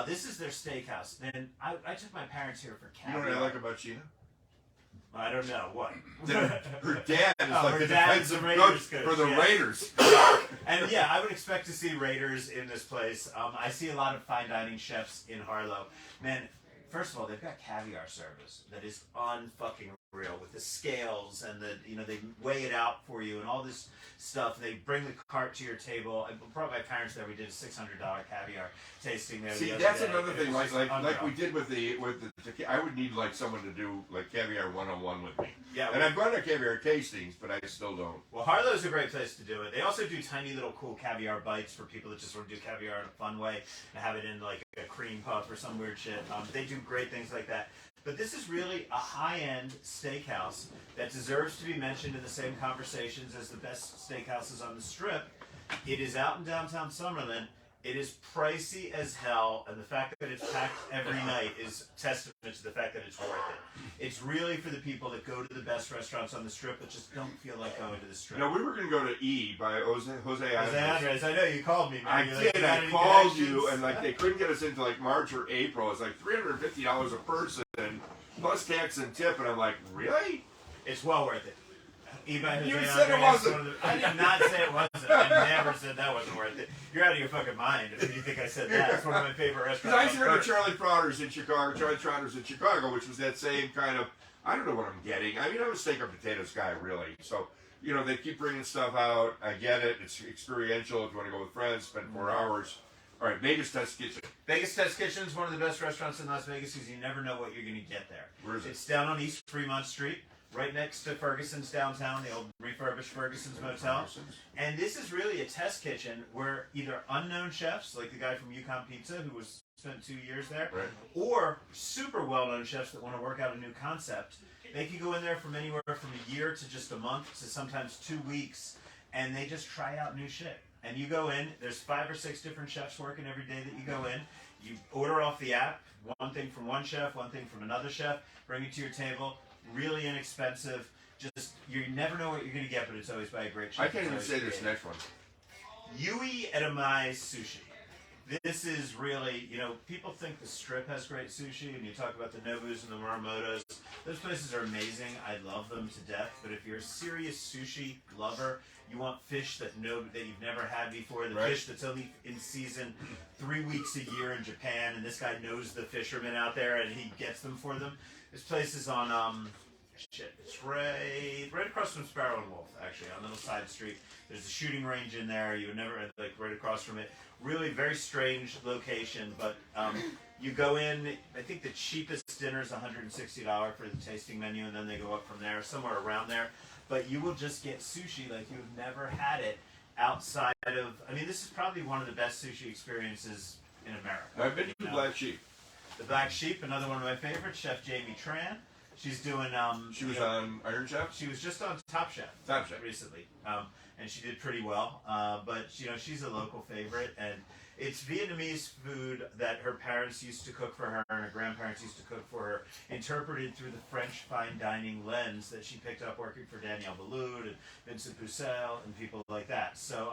This is their steakhouse. And I took my parents here for caviar. You know what I like about Gina? I don't know. What? Her dad is like the defensive coach for the Raiders. And yeah, I would expect to see Raiders in this place. I see a lot of fine dining chefs in Harlow. Man, first of all, they've got caviar service that is unfucking grill with the scales and they weigh it out for you and all this stuff. They bring the cart to your table. I brought my parents there. We did a $600 caviar tasting there. See, the that's other day. another thing. Like unreal. we did with the. I would need like someone to do like caviar 101 with me. Yeah, and I've gone to caviar tastings, but I still don't. Well, Harlow's a great place to do it. They also do tiny little cool caviar bites for people that just want to do caviar in a fun way and have it in like a cream puff or some weird shit. They do great things like that. But this is really a high-end steakhouse that deserves to be mentioned in the same conversations as the best steakhouses on the Strip. It is out in downtown Summerlin. It is pricey as hell, and the fact that it's packed every night is testament to the fact that it's worth it. It's really for the people that go to the best restaurants on the Strip but just don't feel like going to the Strip. No, we were going to go to E by Jose Andres, I know you called me. Man. I did. I called you, and like they couldn't get us into like March or April. It's like $350 a person, plus tax and tip, and I'm like, really? It's well worth it. You said it wasn't. I did not say it wasn't. I never said that wasn't worth it. You're out of your fucking mind if you think I said that. It's one of my favorite restaurants. Because I used to go to Charlie Trotters in Chicago, which was that same kind of, I don't know what I'm getting. I mean, I'm a steak and potatoes guy, really. So, they keep bringing stuff out. I get it. It's experiential. If you want to go with friends, spend 4 hours. All right, Vegas Test Kitchen. Vegas Test Kitchen is one of the best restaurants in Las Vegas because you never know what you're going to get there. Where is it? It's down on East Fremont Street, right next to Ferguson's downtown, the old refurbished Ferguson's Motel. And this is really a test kitchen where either unknown chefs, like the guy from Yukon Pizza who spent 2 years there, right, or super well-known chefs that want to work out a new concept. They can go in there from anywhere from a year to just a month to sometimes 2 weeks, and they just try out new shit. And you go in, there's 5 or 6 different chefs working every day that you go in. You order off the app, one thing from one chef, one thing from another chef, bring it to your table. Really inexpensive. Just, you never know what you're going to get, but it's always by a great chef. I can't even say this next one. Yui Edamai Sushi. This is really, people think the Strip has great sushi, and you talk about the Nobus and the Muramotos. Those places are amazing. I love them to death. But if you're a serious sushi lover, you want fish that you've never had before, the fish that's only in season 3 weeks a year in Japan, and this guy knows the fishermen out there, and he gets them for them. This place is on, it's right across from Sparrow and Wolf, actually, on a little side street. There's a shooting range in there. You would never, right across from it. Really very strange location, but you go in, I think the cheapest dinner is $160 for the tasting menu, and then they go up from there, somewhere around there. But you will just get sushi like you've never had it outside of, this is probably one of the best sushi experiences in America. I've been to the Black Sheep. The Black Sheep, another one of my favorites, Chef Jamie Tran. She's doing, she was on Iron Chef? She was just on Top Chef. Recently. And she did pretty well. But, she's a local favorite, and it's Vietnamese food that her parents used to cook for her and her grandparents used to cook for her, interpreted through the French fine dining lens that she picked up working for Daniel Boulud and Vincent Pucelle and people like that. So,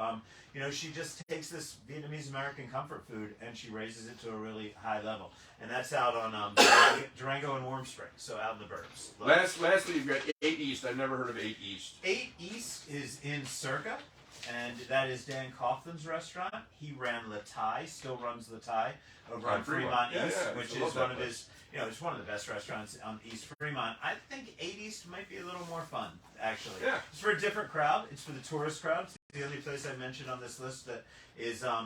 she just takes this Vietnamese American comfort food and she raises it to a really high level. And that's out on Durango and Warm Springs, so out in the burbs. Lastly, you've got 8 East. I've never heard of 8 East. 8 East is in Circa. And that is Dan Coughlin's restaurant. He ran Le Thai, still runs Le Thai over on Fremont East, which is one of his, it's one of the best restaurants on East Fremont. I think 8 East might be a little more fun, actually. Yeah. It's for a different crowd. It's for the tourist crowd. It's the only place I mentioned on this list that is, a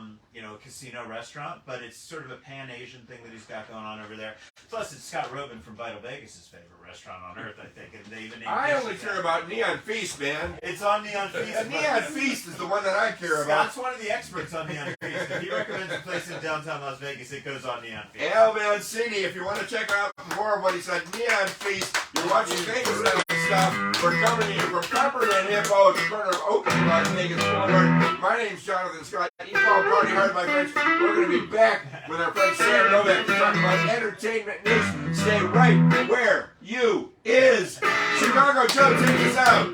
casino restaurant, but it's sort of a Pan-Asian thing that he's got going on over there. Plus, it's Scott Robin from Vital Vegas' favorite restaurant on earth, I think. And they even I only care about Neon Feast, man. It's on Neon Feast. Neon Feast is the one that I care about. Scott's one of the experts on Neon Feast. If he recommends a place in downtown Las Vegas, it goes on Neon Feast. Alvan City, if you want to check out more of what he said, Neon Feast, you're watching VegasNonStop. We're coming to you from Peppermint Hippo at the corner of Oak and Las Vegas Boulevard. My name's Jonathan Scott. You fall party hard, my friends. We're going to be back with our friend Sam Novak to talk about entertainment news. Stay right where you is. Chicago Joe, take us out.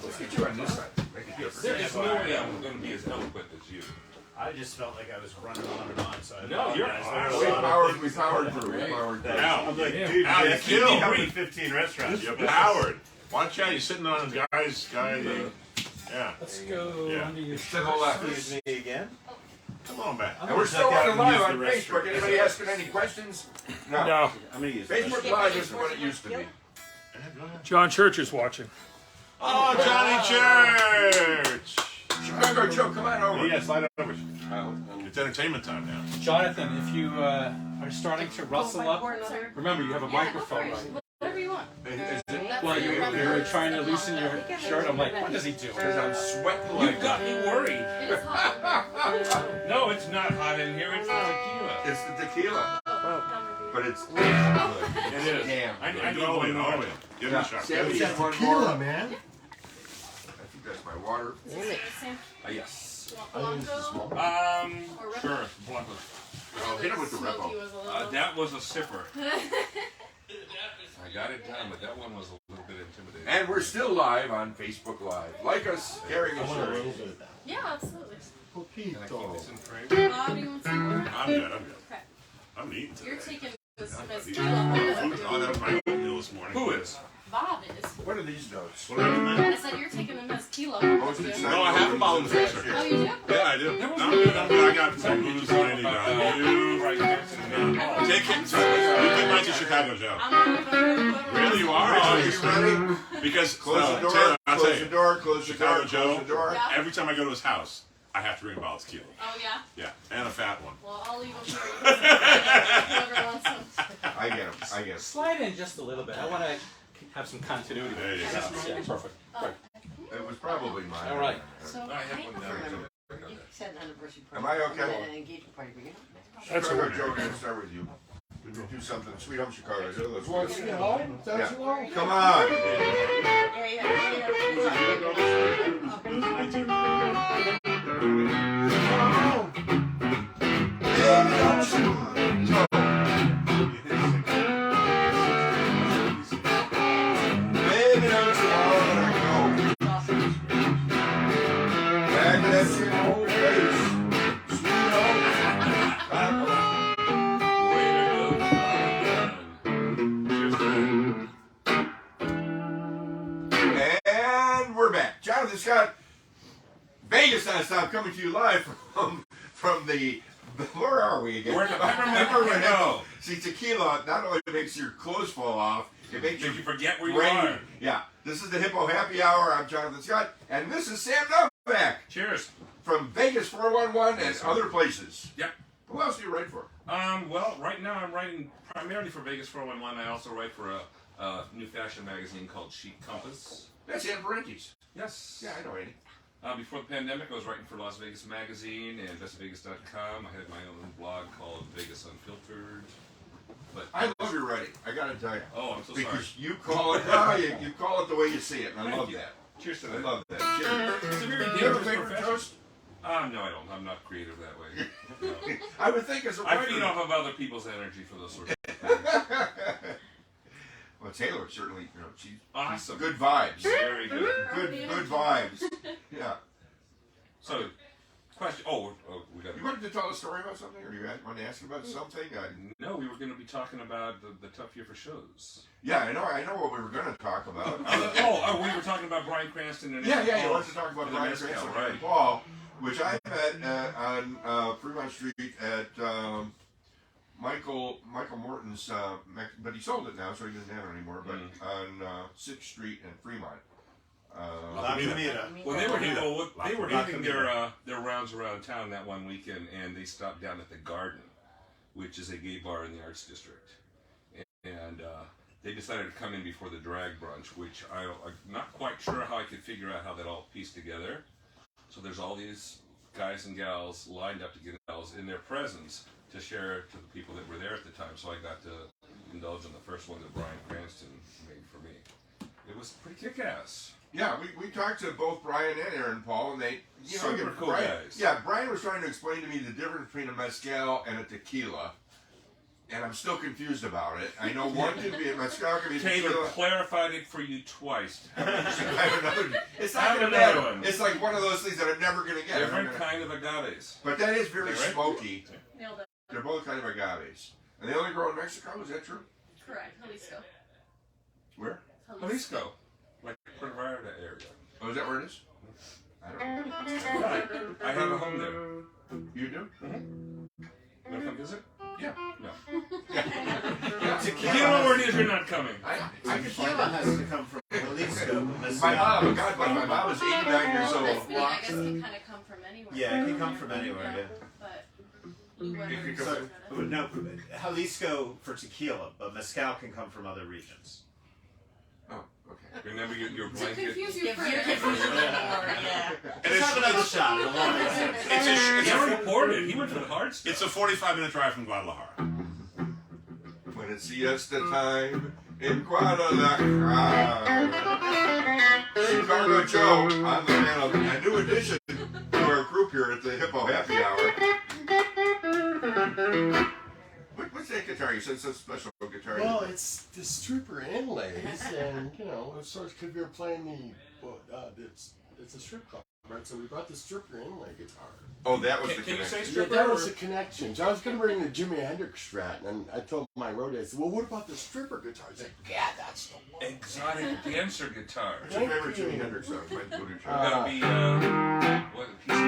Let's get you on this side. Make it different. There's no way I'm going to be as eloquent as you. I just felt like I was running on and on, so I No, you're apologize. We There were a lot of powered through. We powered through. Al, I'm like, yeah. dude, Al, you that's killed me. helping 15 restaurants. You're powered. Watch out, you're sitting on a guy's guy. Yeah. Let's go Yeah. under your To the left. Excuse me again. Come on back. And we're still running live on Facebook. Anybody asking any questions? No. No. I'm gonna use Facebook Live isn't what it used to be. John Church is watching. Oh, Johnny Church! Chicago Joe, come on over. Yeah, slide over. It's entertainment time now. Jonathan, if you are starting to rustle up, remember you have a Yeah, go for microphone. it. Whatever you want. Well, you're trying to loosen your shirt. I'm like, what does he do? Because I'm sweating You like got me worried. It is hot. No, it's not hot in here. It's the tequila. It's the tequila. But it's good. It is. Damn. I know it. Give me a shot. Sammy said One tequila, more. man. I think that's my water. Sam, Yes. Blanco or Sure. Repo? Blanco. Oh, hit him with the Smoky Repo. was a little- That was a sipper. I got it done, but that one was a little bit intimidating. And we're still live on Facebook Live. Like us, carrying a shirt. Yeah, absolutely. Poquito. Can I keep this in frame? Do you want some more? I'm good. Okay. I'm eating today. You're taking this I'm as eating. kilo. Oh, that was my oatmeal this morning. Who is? Bob is. What are these notes? What did I do? I said you're taking them as kilo. Postage Yeah. No, I have them all in the Oh, freezer. you do? Yeah, I do. I'm good. I got some booze landing on you. Right next to me. Take it. You take mine to Chicago, Joe. I'm Really, you are? Are Oh, you ready? Because Close the door. Taylor, I'll tell Close the you, door. Close the door. Chicago Close Joe. the door. Yeah. every time I go to his house, I have to bring a bottle of tequila. Oh yeah. Yeah, and a fat one. Well, I'll leave them for you. Whoever wants them. I get him. I get him. Slide in just a little bit. I want to have some continuity. There you go. Yeah, perfect. Great. It was probably mine. All right. So I have one down. you said an anniversary party. Am I okay? And an engagement party, but you're not. That's Chicago okay. Joe, we're gonna start with you. Do something. Sweet Home Chicago Joe. Let's You want go. to get home? Is that what you want? Come on. Baby, don't you wanna go back to that same old place? Sweet home. And we're back. Jonathan Scott, VegasNonStop, coming to you live from the where are we again? We're at the Peppermint Hippo. See, tequila not only makes your clothes fall off, it makes Did you you forget where you brain- are? Yeah, this is the Hippo Happy Hour. I'm Jonathan Scott, and this is Sam Novak Cheers. from Vegas 411 and other places. Yep. Who else do you write for? Well, right now I'm writing primarily for Vegas 411. I also write for a new fashion magazine called Chic Compass. That's Ann Parentes. Yes. Yeah, I know Andy. Before the pandemic, I was writing for Las Vegas Magazine and bestvegas.com. I had my own blog called Vegas Unfiltered. But I love your writing. I gotta tell you. oh, I'm so sorry. Because you call it, no, you call it the way you see it, and I Thank love you. that. Cheers to I that. love that. Cheers. It's a very Do you have a dangerous favorite profession. toast? No, I don't. I'm not creative that way. No. I would think as a I writer. feed off of other people's energy for those sorts of things. Well, Taylor certainly, she's Awesome. good vibes. Very good. Good vibes. Yeah. So, question. Oh, we got. You wanted to tell a story about something, or you wanted to ask about something? No, we were going to be talking about the tough year for shows. Yeah, I know what we were going to talk about. We were talking about Bryan Cranston and Yeah, you Paul wanted to talk about and the Bryan mezcal, Cranston right? and Paul, which I met on Fremont Street at Michael Morton's, but he sold it now, so he doesn't have it anymore. But on 6th Street in Fremont. La Comida. Well, they were La hitting Comida. their rounds around town that one weekend, and they stopped down at the Garden, which is a gay bar in the Arts District, and they decided to come in before the drag brunch, which I'm not quite sure how I could figure out how that all pieced together. So there's all these guys and gals lined up to get gals in their presence to share to the people that were there at the time. So I got to indulge in the first one that Bryan Cranston made for me. It was pretty kick-ass. Yeah, we talked to both Brian and Aaron Paul, and they, Super cool Brian, guys. Yeah, Brian was trying to explain to me the difference between a mezcal and a tequila, and I'm still confused about it. I know one can be mezcal, can be Taylor tequila. clarified it for you twice. I have another. It's not I have gonna another matter. one. It's like one of those things that I'm never gonna get. Different kind of agaves. But that is very Is that right? smoky. Nailed it. They're both kind of agaves, and they only grow in Mexico. Is that true? Correct. Jalisco. Where? Jalisco, like Puerto Vallarta area. Oh, is that where it is? I don't know. I have a home there. You do? Want to come visit? Yeah. No. Yeah. If you don't know where it is, you're not coming. I can find Tequila it. has to come from Jalisco. My mom, God bless my mom, is 89 years Well, old. this meat, I guess, can kind of come from anywhere. Yeah, it can come from anywhere. Yeah. But blue It weather could is come- sort of- No, Jalisco for tequila, but mezcal can come from other regions. Oh, okay. Remember your To blanket. confuse you If further. you're confused anymore, yeah. Let's have another shot. It won't make sense. It's reported. He went to the hard stuff. It's a 45-minute drive from Guadalajara. When it's siesta time in Guadalajara. Chicago Joe on the panel. A new addition to our group here at the Hippo Happy Hour. What's that guitar? You said it's a special guitar. Well, it's the stripper inlays, and of sorts, because we were playing it's a strip club, right? So we brought the stripper inlay guitar. Oh, that was the Can you say connection. Yeah, stripper? that was the connection. So I was going to bring the Jimi Hendrix Strat, and I told my roadie, I said, "Well, what about the stripper guitar?" He's like, "Yeah, that's the one." Exotic dancer guitar. What's your favorite Jimi Hendrix song? My booty shot. Gotta be what? Piece of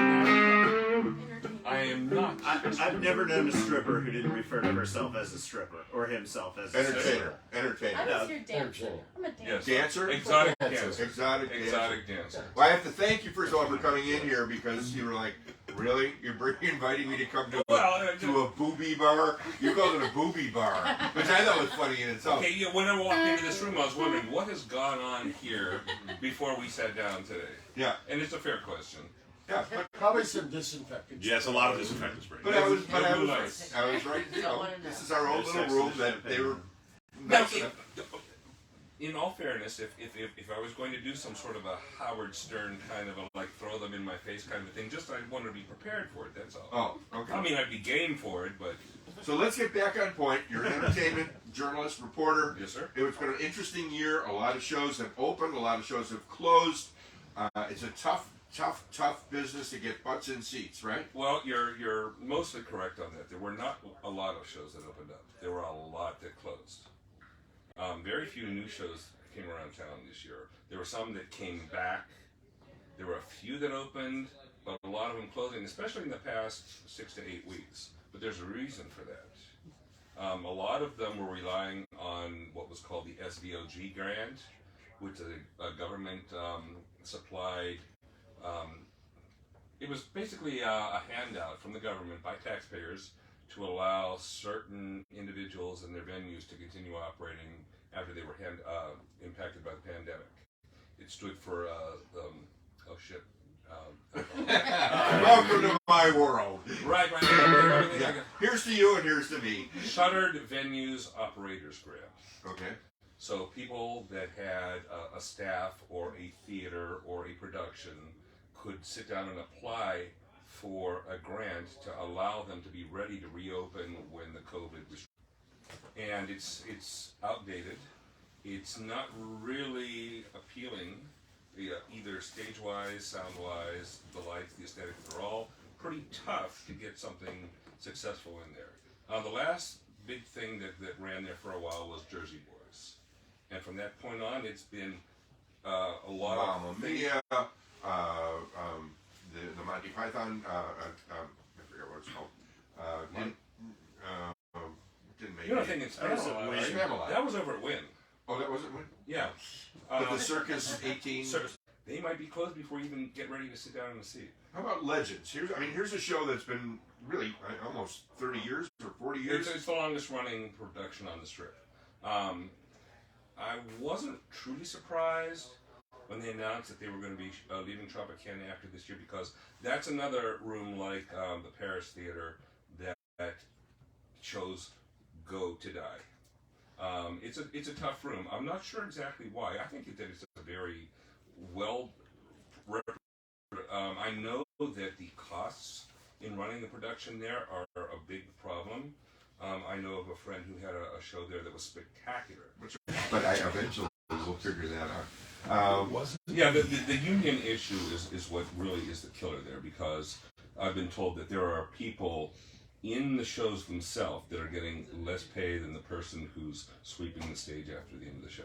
I am not. I've never known a stripper who didn't refer to herself as a stripper or himself as a Entertainer. stripper. Entertainer. I was your dancer. Entertainer. I'm a dancer. Yes. Dancer? Exotic Dancer. dancer. Exotic dancer. Exotic dancer. Well, I have to thank you first of all for coming in here because you were like, really? You're inviting me to come to a booby bar? You called it a booby bar, which I thought was funny in itself. Okay, yeah, when I walked into this room, I was wondering what has gone on here before we sat down today. Yeah, And it's a fair question. yeah. But, Probably some disinfectant. Yes, a lot of disinfectant spray. I was Blue right. lights. I was right. You know, this is our own There's little sex room in that they were. Now, nice enough. in all fairness, if I was going to do some sort of a Howard Stern kind of a like throw them in my face kind of a thing, just I wanted to be prepared for it. That's all. Oh, okay. I mean, I'd be game for it, but So let's get back on point. You're an entertainment journalist, reporter. yes, sir. It's been an interesting year. A lot of shows have opened. A lot of shows have closed. It's a tough business to get butts in seats, right? Well, you're mostly correct on that. There were not a lot of shows that opened up. There were a lot that closed. Very few new shows came around town this year. There were some that came back. There were a few that opened, but a lot of them closing, especially in the past 6 to 8 weeks. But there's a reason for that. A lot of them were relying on what was called the SVOG grant, which is a government supplied. It was basically a handout from the government by taxpayers to allow certain individuals and their venues to continue operating after they were impacted by the pandemic. It stood for Welcome to my world. Right. Yeah. Here's to you and here's to me. Shuttered Venues Operators Grant. Okay. So people that had a staff or a theater or a production could sit down and apply for a grant to allow them to be ready to reopen when the COVID was. And it's outdated. It's not really appealing, either stage-wise, sound-wise, the lights, the aesthetics. They're all pretty tough to get something successful in there. The last big thing that ran there for a while was Jersey Boys. And from that point on, it's been a lot Mamma of things. Mia, the Monty Python, I forget what it's called. Didn't make You're not it. thinking That was Spamalot, at Wynn. right? Spamalot. That was over at Wynn. Oh, that wasn't one? Yeah. But the Circus 18. They might be closed before you even get ready to sit down in the seat. How about Legends? Here's a show that's been really almost 30 years or 40 years. It's the longest running production on the Strip. I wasn't truly surprised when they announced that they were going to be leaving Tropicana after this year, because that's another room like the Paris Theater that shows go to die. It's a tough room. I'm not sure exactly why. I think that it's a very well. I know that the costs in running the production there are a big problem. I know of a friend who had a show there that was spectacular. But I eventually will figure that out. Yeah, the union issue is what really is the killer there, because I've been told that there are people in the shows themselves that are getting less pay than the person who's sweeping the stage after the end of the show.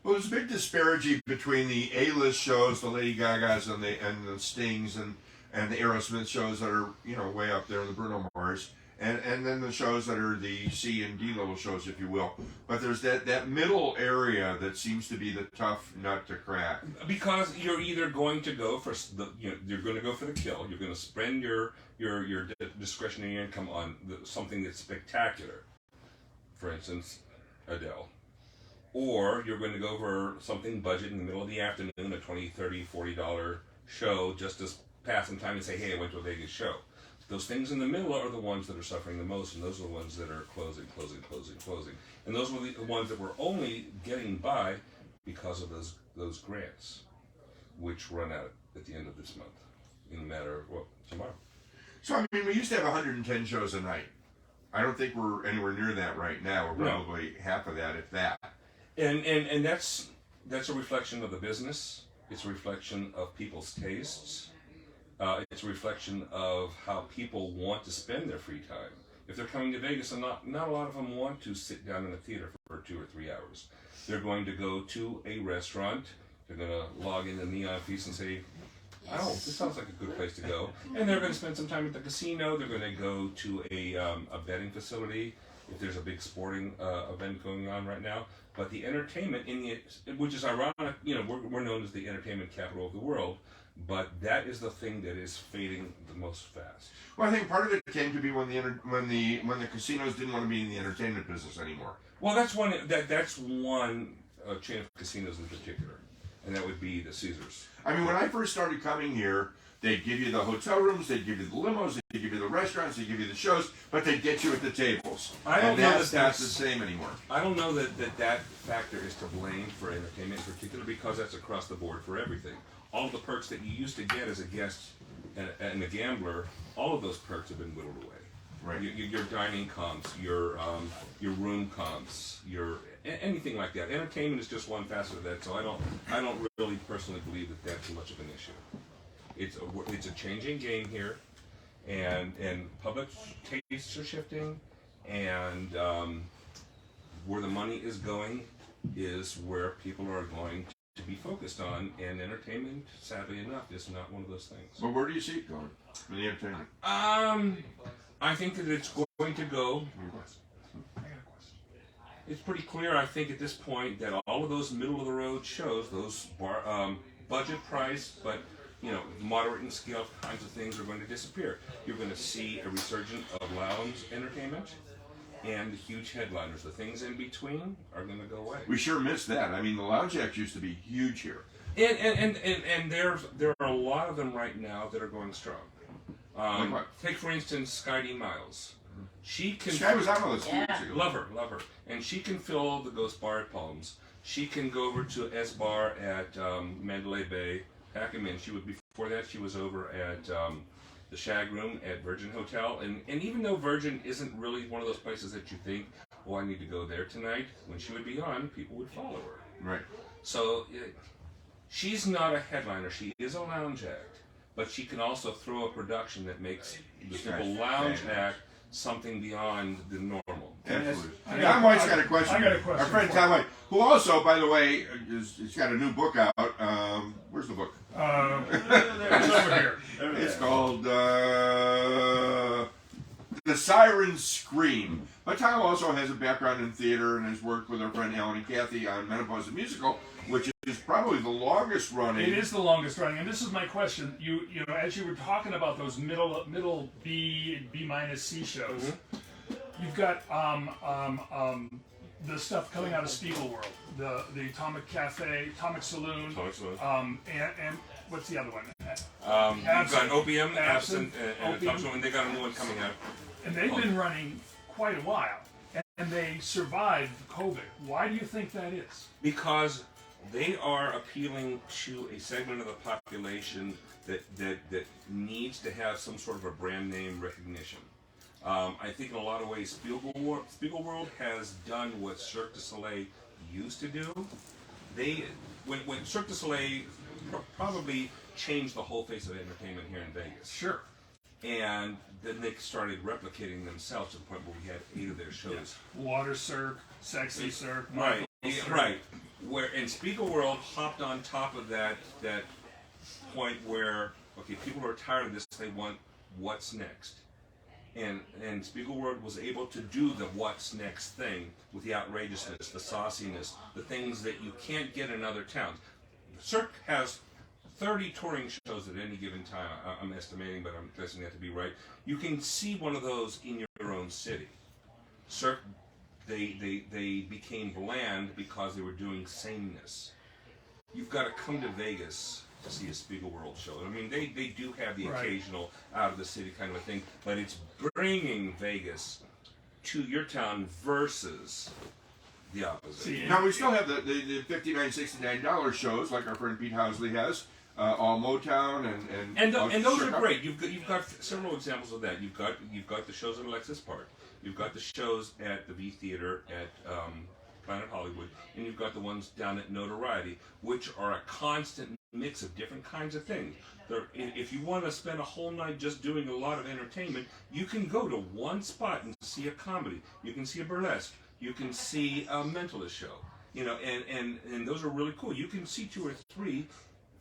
Well, there's a big disparity between the A-list shows, the Lady Gagas and the Stings and the Aerosmith shows that are, you know, way up there, the Bruno Mars, and then the shows that are the C and D level shows, if you will. But there's that middle area that seems to be the tough nut to crack. Because you're either going to go for you're going to go for the kill. You're going to spend your discretionary income on something that's spectacular. For instance, Adele. Or you're going to go for something budget in the middle of the afternoon, a $20, $30, $40 show, just to pass some time and say, hey, I went to a Vegas show. Those things in the middle are the ones that are suffering the most, and those are the ones that are closing. And those were the ones that were only getting by because of those grants, which run out at the end of this month, in a matter of, tomorrow. So, I mean, we used to have 110 shows a night. I don't think we're anywhere near that right now. We're probably half of that, if that. And that's a reflection of the business. It's a reflection of people's tastes. It's a reflection of how people want to spend their free time. If they're coming to Vegas, and not a lot of them want to sit down in a theater for 2 or 3 hours. They're going to go to a restaurant. They're going to log in the Neon Feast and say, oh, this sounds like a good place to go. And they're going to spend some time at the casino. They're going to go to a betting facility if there's a big sporting event going on right now. But the entertainment, which is ironic, you know, we're known as the entertainment capital of the world, but that is the thing that is fading the most fast. Well, I think part of it came to be when the casinos didn't want to be in the entertainment business anymore. Well, that's one chain of casinos in particular, and that would be the Caesars. I mean, when I first started coming here, they'd give you the hotel rooms, they'd give you the limos, they'd give you the restaurants, they'd give you the shows, but they'd get you at the tables. I don't know that's not the same anymore. I don't know that factor is to blame for entertainment in particular, because that's across the board for everything. All of the perks that you used to get as a guest and a gambler, all of those perks have been whittled away. Right. Your dining comps, your room comps, your anything like that. Entertainment is just one facet of that, so I don't really personally believe that that's much of an issue. It's a changing game here, and public tastes are shifting, and where the money is going is where people are going to be focused on, and entertainment, sadly enough, is not one of those things. Well, where do you see it going in the entertainment? I think that it's going to go. It's pretty clear, I think, at this point, that all of those middle-of-the-road shows, those budget price, but moderate in scale kinds of things are going to disappear. You're going to see a resurgence of lounge entertainment, and the huge headliners. The things in between are going to go away. We sure missed that. I mean, the lounge acts used to be huge here. And there are a lot of them right now that are going strong. Like what? Take, for instance, Sky D. Miles. She can. Sky was on with us. Yeah. Love her. And she can fill the Ghost Bar at Palms. She can go over to S Bar at Mandalay Bay, pack 'em in. Before that, she was over at the Shag Room at Virgin Hotel. And even though Virgin isn't really one of those places that you think, oh, I need to go there tonight, when she would be on, people would follow her. Right. So she's not a headliner. She is a lounge act. But she can also throw a production that makes the people lounge act something beyond the normal. Absolutely. Tom White's got a question. I got a question. Our friend Tom White, who also, by the way, he's got a new book out. Where's the book? It's over here. It's called The Siren Scream. But Tom also has a background in theater and has worked with our friend Alan and Kathy on Menopause the Musical, which is probably the longest running. It is the longest running, and this is my question. You know, as you were talking about those middle B minus C shows, you've got the stuff coming out of Spiegelworld, the Atomic Cafe, Atomic Saloon, and what's the other one? You've got Opium, Absinthe, and Opium. and they got a new one coming out. And they've been running quite a while, and they survived COVID. Why do you think that is? Because they are appealing to a segment of the population that needs to have some sort of a brand name recognition. I think in a lot of ways, Spiegelworld has done what Cirque du Soleil used to do. When Cirque du Soleil probably changed the whole face of entertainment here in Vegas. Sure. And then they started replicating themselves to the point where we had 8 of their shows. Water Cirque, Sexy Cirque, Right, right. Where and Spiegelworld hopped on top of that point where okay, people are tired of this. They want what's next, and Spiegelworld was able to do the what's next thing with the outrageousness, the sauciness, the things that you can't get in other towns. Cirque has 30 touring shows at any given time. I'm estimating, but I'm guessing that to be right. You can see one of those in your own city. Cirque, they became bland because they were doing sameness. You've got to come to Vegas to see a Spiegelworld show. I mean, they do have the occasional out of the city kind of a thing, but it's bringing Vegas to your town versus the opposite. Now we still have the $59, $69 shows like our friend Pete Housley has. All Motown and those are great. You've got several examples of that. You've got the shows at Alexis Park. You've got the shows at the V Theater at Planet Hollywood, and you've got the ones down at Notoriety, which are a constant mix of different kinds of things. If you want to spend a whole night just doing a lot of entertainment, you can go to one spot and see a comedy. You can see a burlesque. You can see a mentalist show. You know, and those are really cool. You can see 2 or 3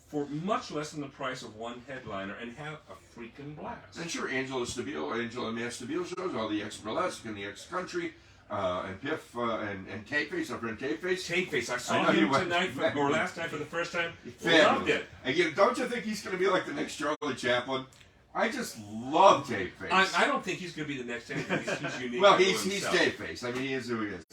for much less than the price of one headliner and have a freaking blast. And sure, Angela Manstabile shows, all the ex-burlesque and the ex-country, and Piff, and Tapeface, our friend Tapeface. Tapeface, I saw him tonight, or last night for the first time. Loved it. Again, don't you think he's going to be like the next Charlie Chaplin? I just love Tapeface. I don't think he's going to be the next anything. He's unique. Well, he's Tapeface. I mean, he is who he is.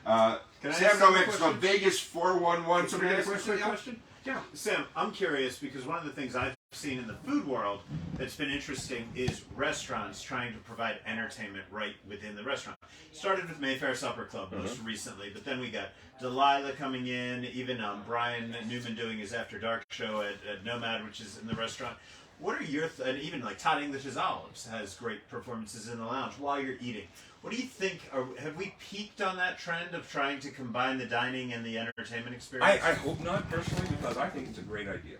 Sam Novak from Vegas 411. Somebody got a question? Yeah, Sam, I'm curious because one of the things I've seen in the food world that's been interesting is restaurants trying to provide entertainment right within the restaurant. Started with Mayfair Supper Club most recently, but then we got Delilah coming in, even Brian Newman doing his After Dark show at Nomad, which is in the restaurant. What are your and even like Todd English's Olives has great performances in the lounge while you're eating. What do you think? Have we peaked on that trend of trying to combine the dining and the entertainment experience? I hope not, personally, because I think it's a great idea.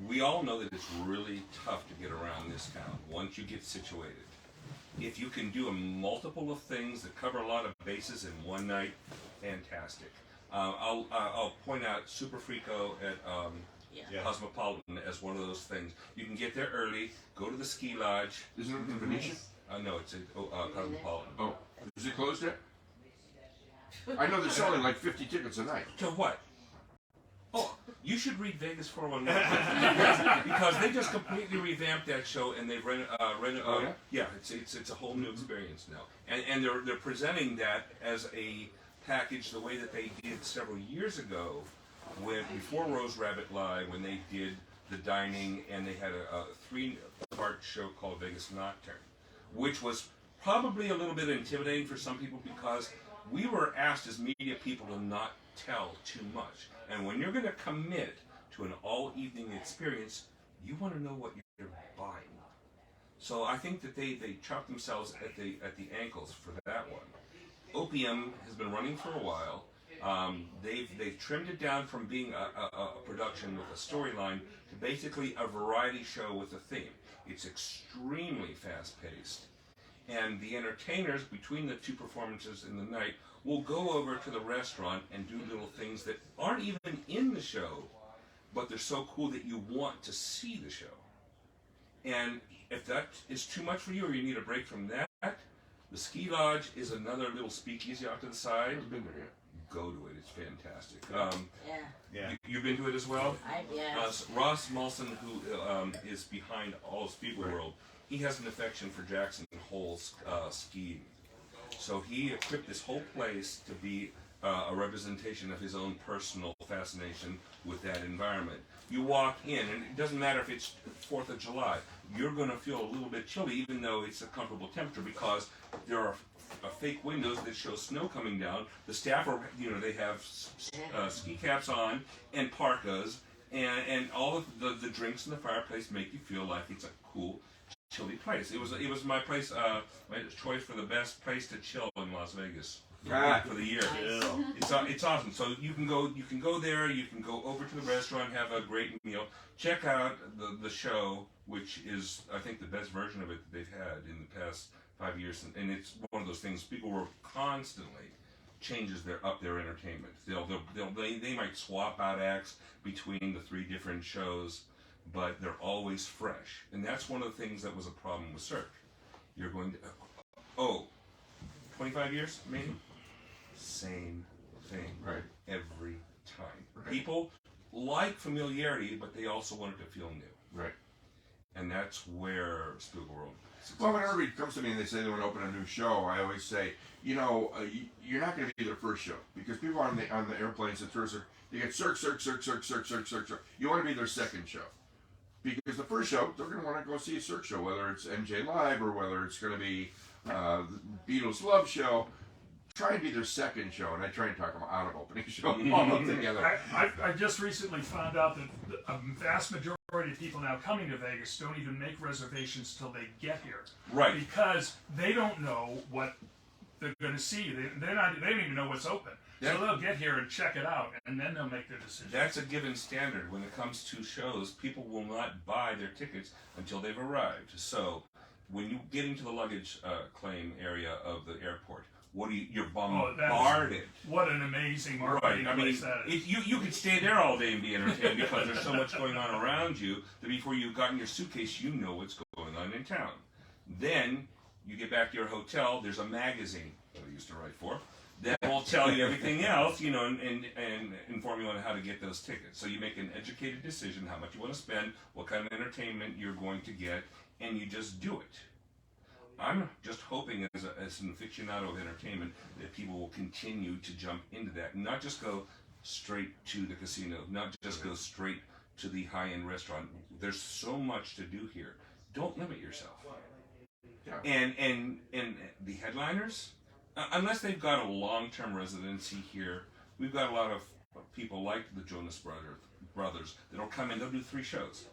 We all know that it's really tough to get around this town once you get situated. If you can do a multiple of things that cover a lot of bases in one night, fantastic. I'll point out Super Frico at Cosmopolitan as one of those things. You can get there early, go to the ski lodge. Isn't it the Venetian? No, it's Cosmopolitan. Oh, is it closed yet? I know they're selling like 50 tickets a night. To what? Oh, you should read Vegas 411 because they just completely revamped that show and they've rented. Oh, yeah? Yeah, it's a whole new experience now, and they're presenting that as a package the way that they did several years ago, before Rose Rabbit Live, when they did the dining and they had a 3-part show called Vegas Nocturne, which was probably a little bit intimidating for some people because we were asked as media people to not tell too much. And when you're going to commit to an all-evening experience, you want to know what you're buying. So I think that they chopped themselves at the ankles for that one. Opium has been running for a while. They've trimmed it down from being a production with a storyline to basically a variety show with a theme. It's extremely fast-paced. And the entertainers, between the 2 performances in the night, will go over to the restaurant and do little things that aren't even in the show, but they're so cool that you want to see the show. And if that is too much for you or you need a break from that, the ski lodge is another little speakeasy off to the side. I've been there. Go to it. It's fantastic. You've been to it as well? Ross Molson, who is behind all of Spiegelworld, he has an affection for Jackson Hole's skiing. So he equipped this whole place to be a representation of his own personal fascination with that environment. You walk in, and it doesn't matter if it's 4th of July, you're going to feel a little bit chilly, even though it's a comfortable temperature, because there are fake windows that show snow coming down. The staff are, they have ski caps on and parkas, and all of the drinks in the fireplace make you feel like it's a cool, chilly place. It was my place, my choice for the best place to chill in Las Vegas for the year. It's awesome. So you can go there. You can go over to the restaurant, have a great meal. Check out the show, which is I think the best version of it that they've had in the past 5 years, and it's one of those things people were constantly changes their entertainment. They might swap out acts between the 3 different shows, but they're always fresh. And that's one of the things that was a problem with Cirque. You're going to 25 years maybe, same thing, right, every time. Right. People like familiarity, but they also want it to feel new. Right. And that's where Spielberg World. Well, when everybody comes to me and they say they want to open a new show, I always say, you're not going to be their first show, because people on the airplanes and tours, they get Cirque. You want to be their second show, because the first show they're going to want to go see a Cirque show, whether it's MJ Live or whether it's going to be the Beatles Love Show. Try and be their second show, and I try and talk them out of opening show all up together. I just recently found out that a vast majority of people now coming to Vegas don't even make reservations till they get here. Right. Because they don't know what they're going to see. They don't even know what's open. Yeah. So they'll get here and check it out, and then they'll make their decision. That's a given standard when it comes to shows. People will not buy their tickets until they've arrived. So when you get into the luggage claim area of the airport, you're bombarded. What an amazing marketing place that is. You could stay there all day and be entertained because there's so much going on around you that before you've gotten your suitcase, you know what's going on in town. Then you get back to your hotel, there's a magazine that I used to write for that will tell you everything else, and inform you on how to get those tickets. So you make an educated decision how much you want to spend, what kind of entertainment you're going to get, and you just do it. I'm just hoping as an aficionado of entertainment that people will continue to jump into that, not just go straight to the casino, not just go straight to the high-end restaurant. There's so much to do here. Don't limit yourself. Yeah. And the headliners, unless they've got a long-term residency here, we've got a lot of people like the Jonas Brothers that'll come in, they'll do 3 shows.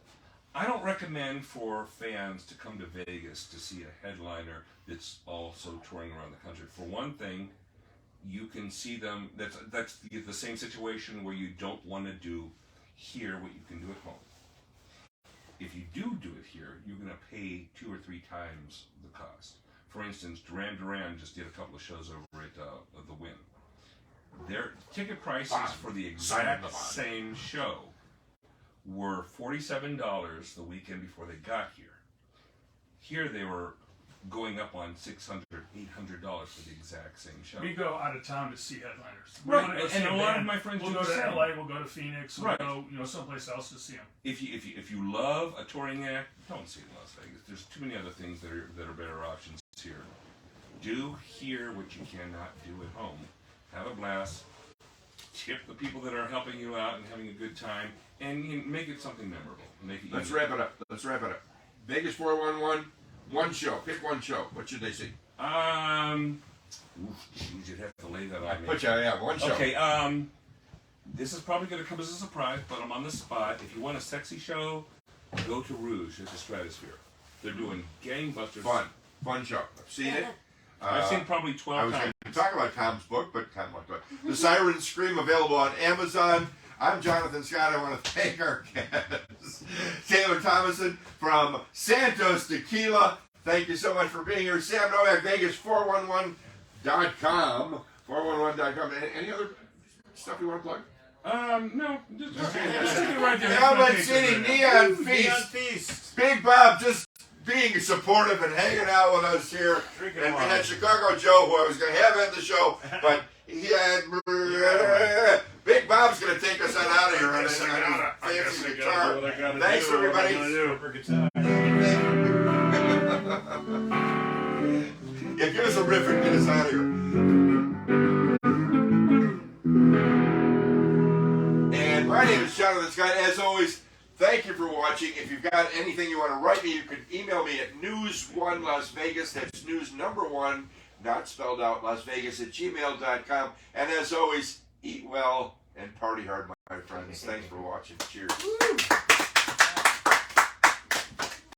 I don't recommend for fans to come to Vegas to see a headliner that's also touring around the country. For one thing, you can see them, that's the same situation where you don't want to do here what you can do at home. If you do it here, you're going to pay 2 or 3 times the cost. For instance, Duran Duran just did a couple of shows over at the Wynn. Their ticket prices for the exact same show were $47 the weekend before they got here. Here they were going up on $600, $800 for the exact same show. We go out of town to see headliners. Right, and a lot of my friends we'll do go the to same. LA, we'll go to Phoenix, we'll Right. go someplace else to see them. If you love a touring act, don't see it in Las Vegas. There's too many other things that are better options here. Do here what you cannot do at home. Have a blast. Tip the people that are helping you out and having a good time, and make it something memorable. Make it Let's unique. wrap it up. Vegas 411, one show. Pick one show. What should they see? You'd have to lay that on me. But yeah, one show. Okay, this is probably going to come as a surprise, but I'm on the spot. If you want a sexy show, go to Rouge at the Stratosphere. They're doing gangbusters. Fun show. I've seen it. I've seen probably 12 I was times. going to talk about Tom's book, but Tom won't do it. The Siren Scream, available on Amazon. I'm Jonathan Scott. I want to thank our guest, Taylor Thomason from Santos Tequila. Thank you so much for being here. Sam Novak, Vegas411.com. 411.com. Any other stuff you want to plug? No. Just keep it right there. Outlet City Neon Feast. Big Bob just being supportive and hanging out with us here. And we had Chicago Joe, who I was going to have at the show, but he had... Big Bob's going to take us on out of here on his fancy guitar. Thanks, everybody. Yeah, give us a riff and get us out of here. And my name is Jonathan Scott. As always, thank you for watching. If you've got anything you want to write me, you can email me at news1lasvegas. That's news number 1, not spelled out, Las Vegas at gmail.com. And as always, eat well and party hard, my friends. Thanks for watching. Cheers.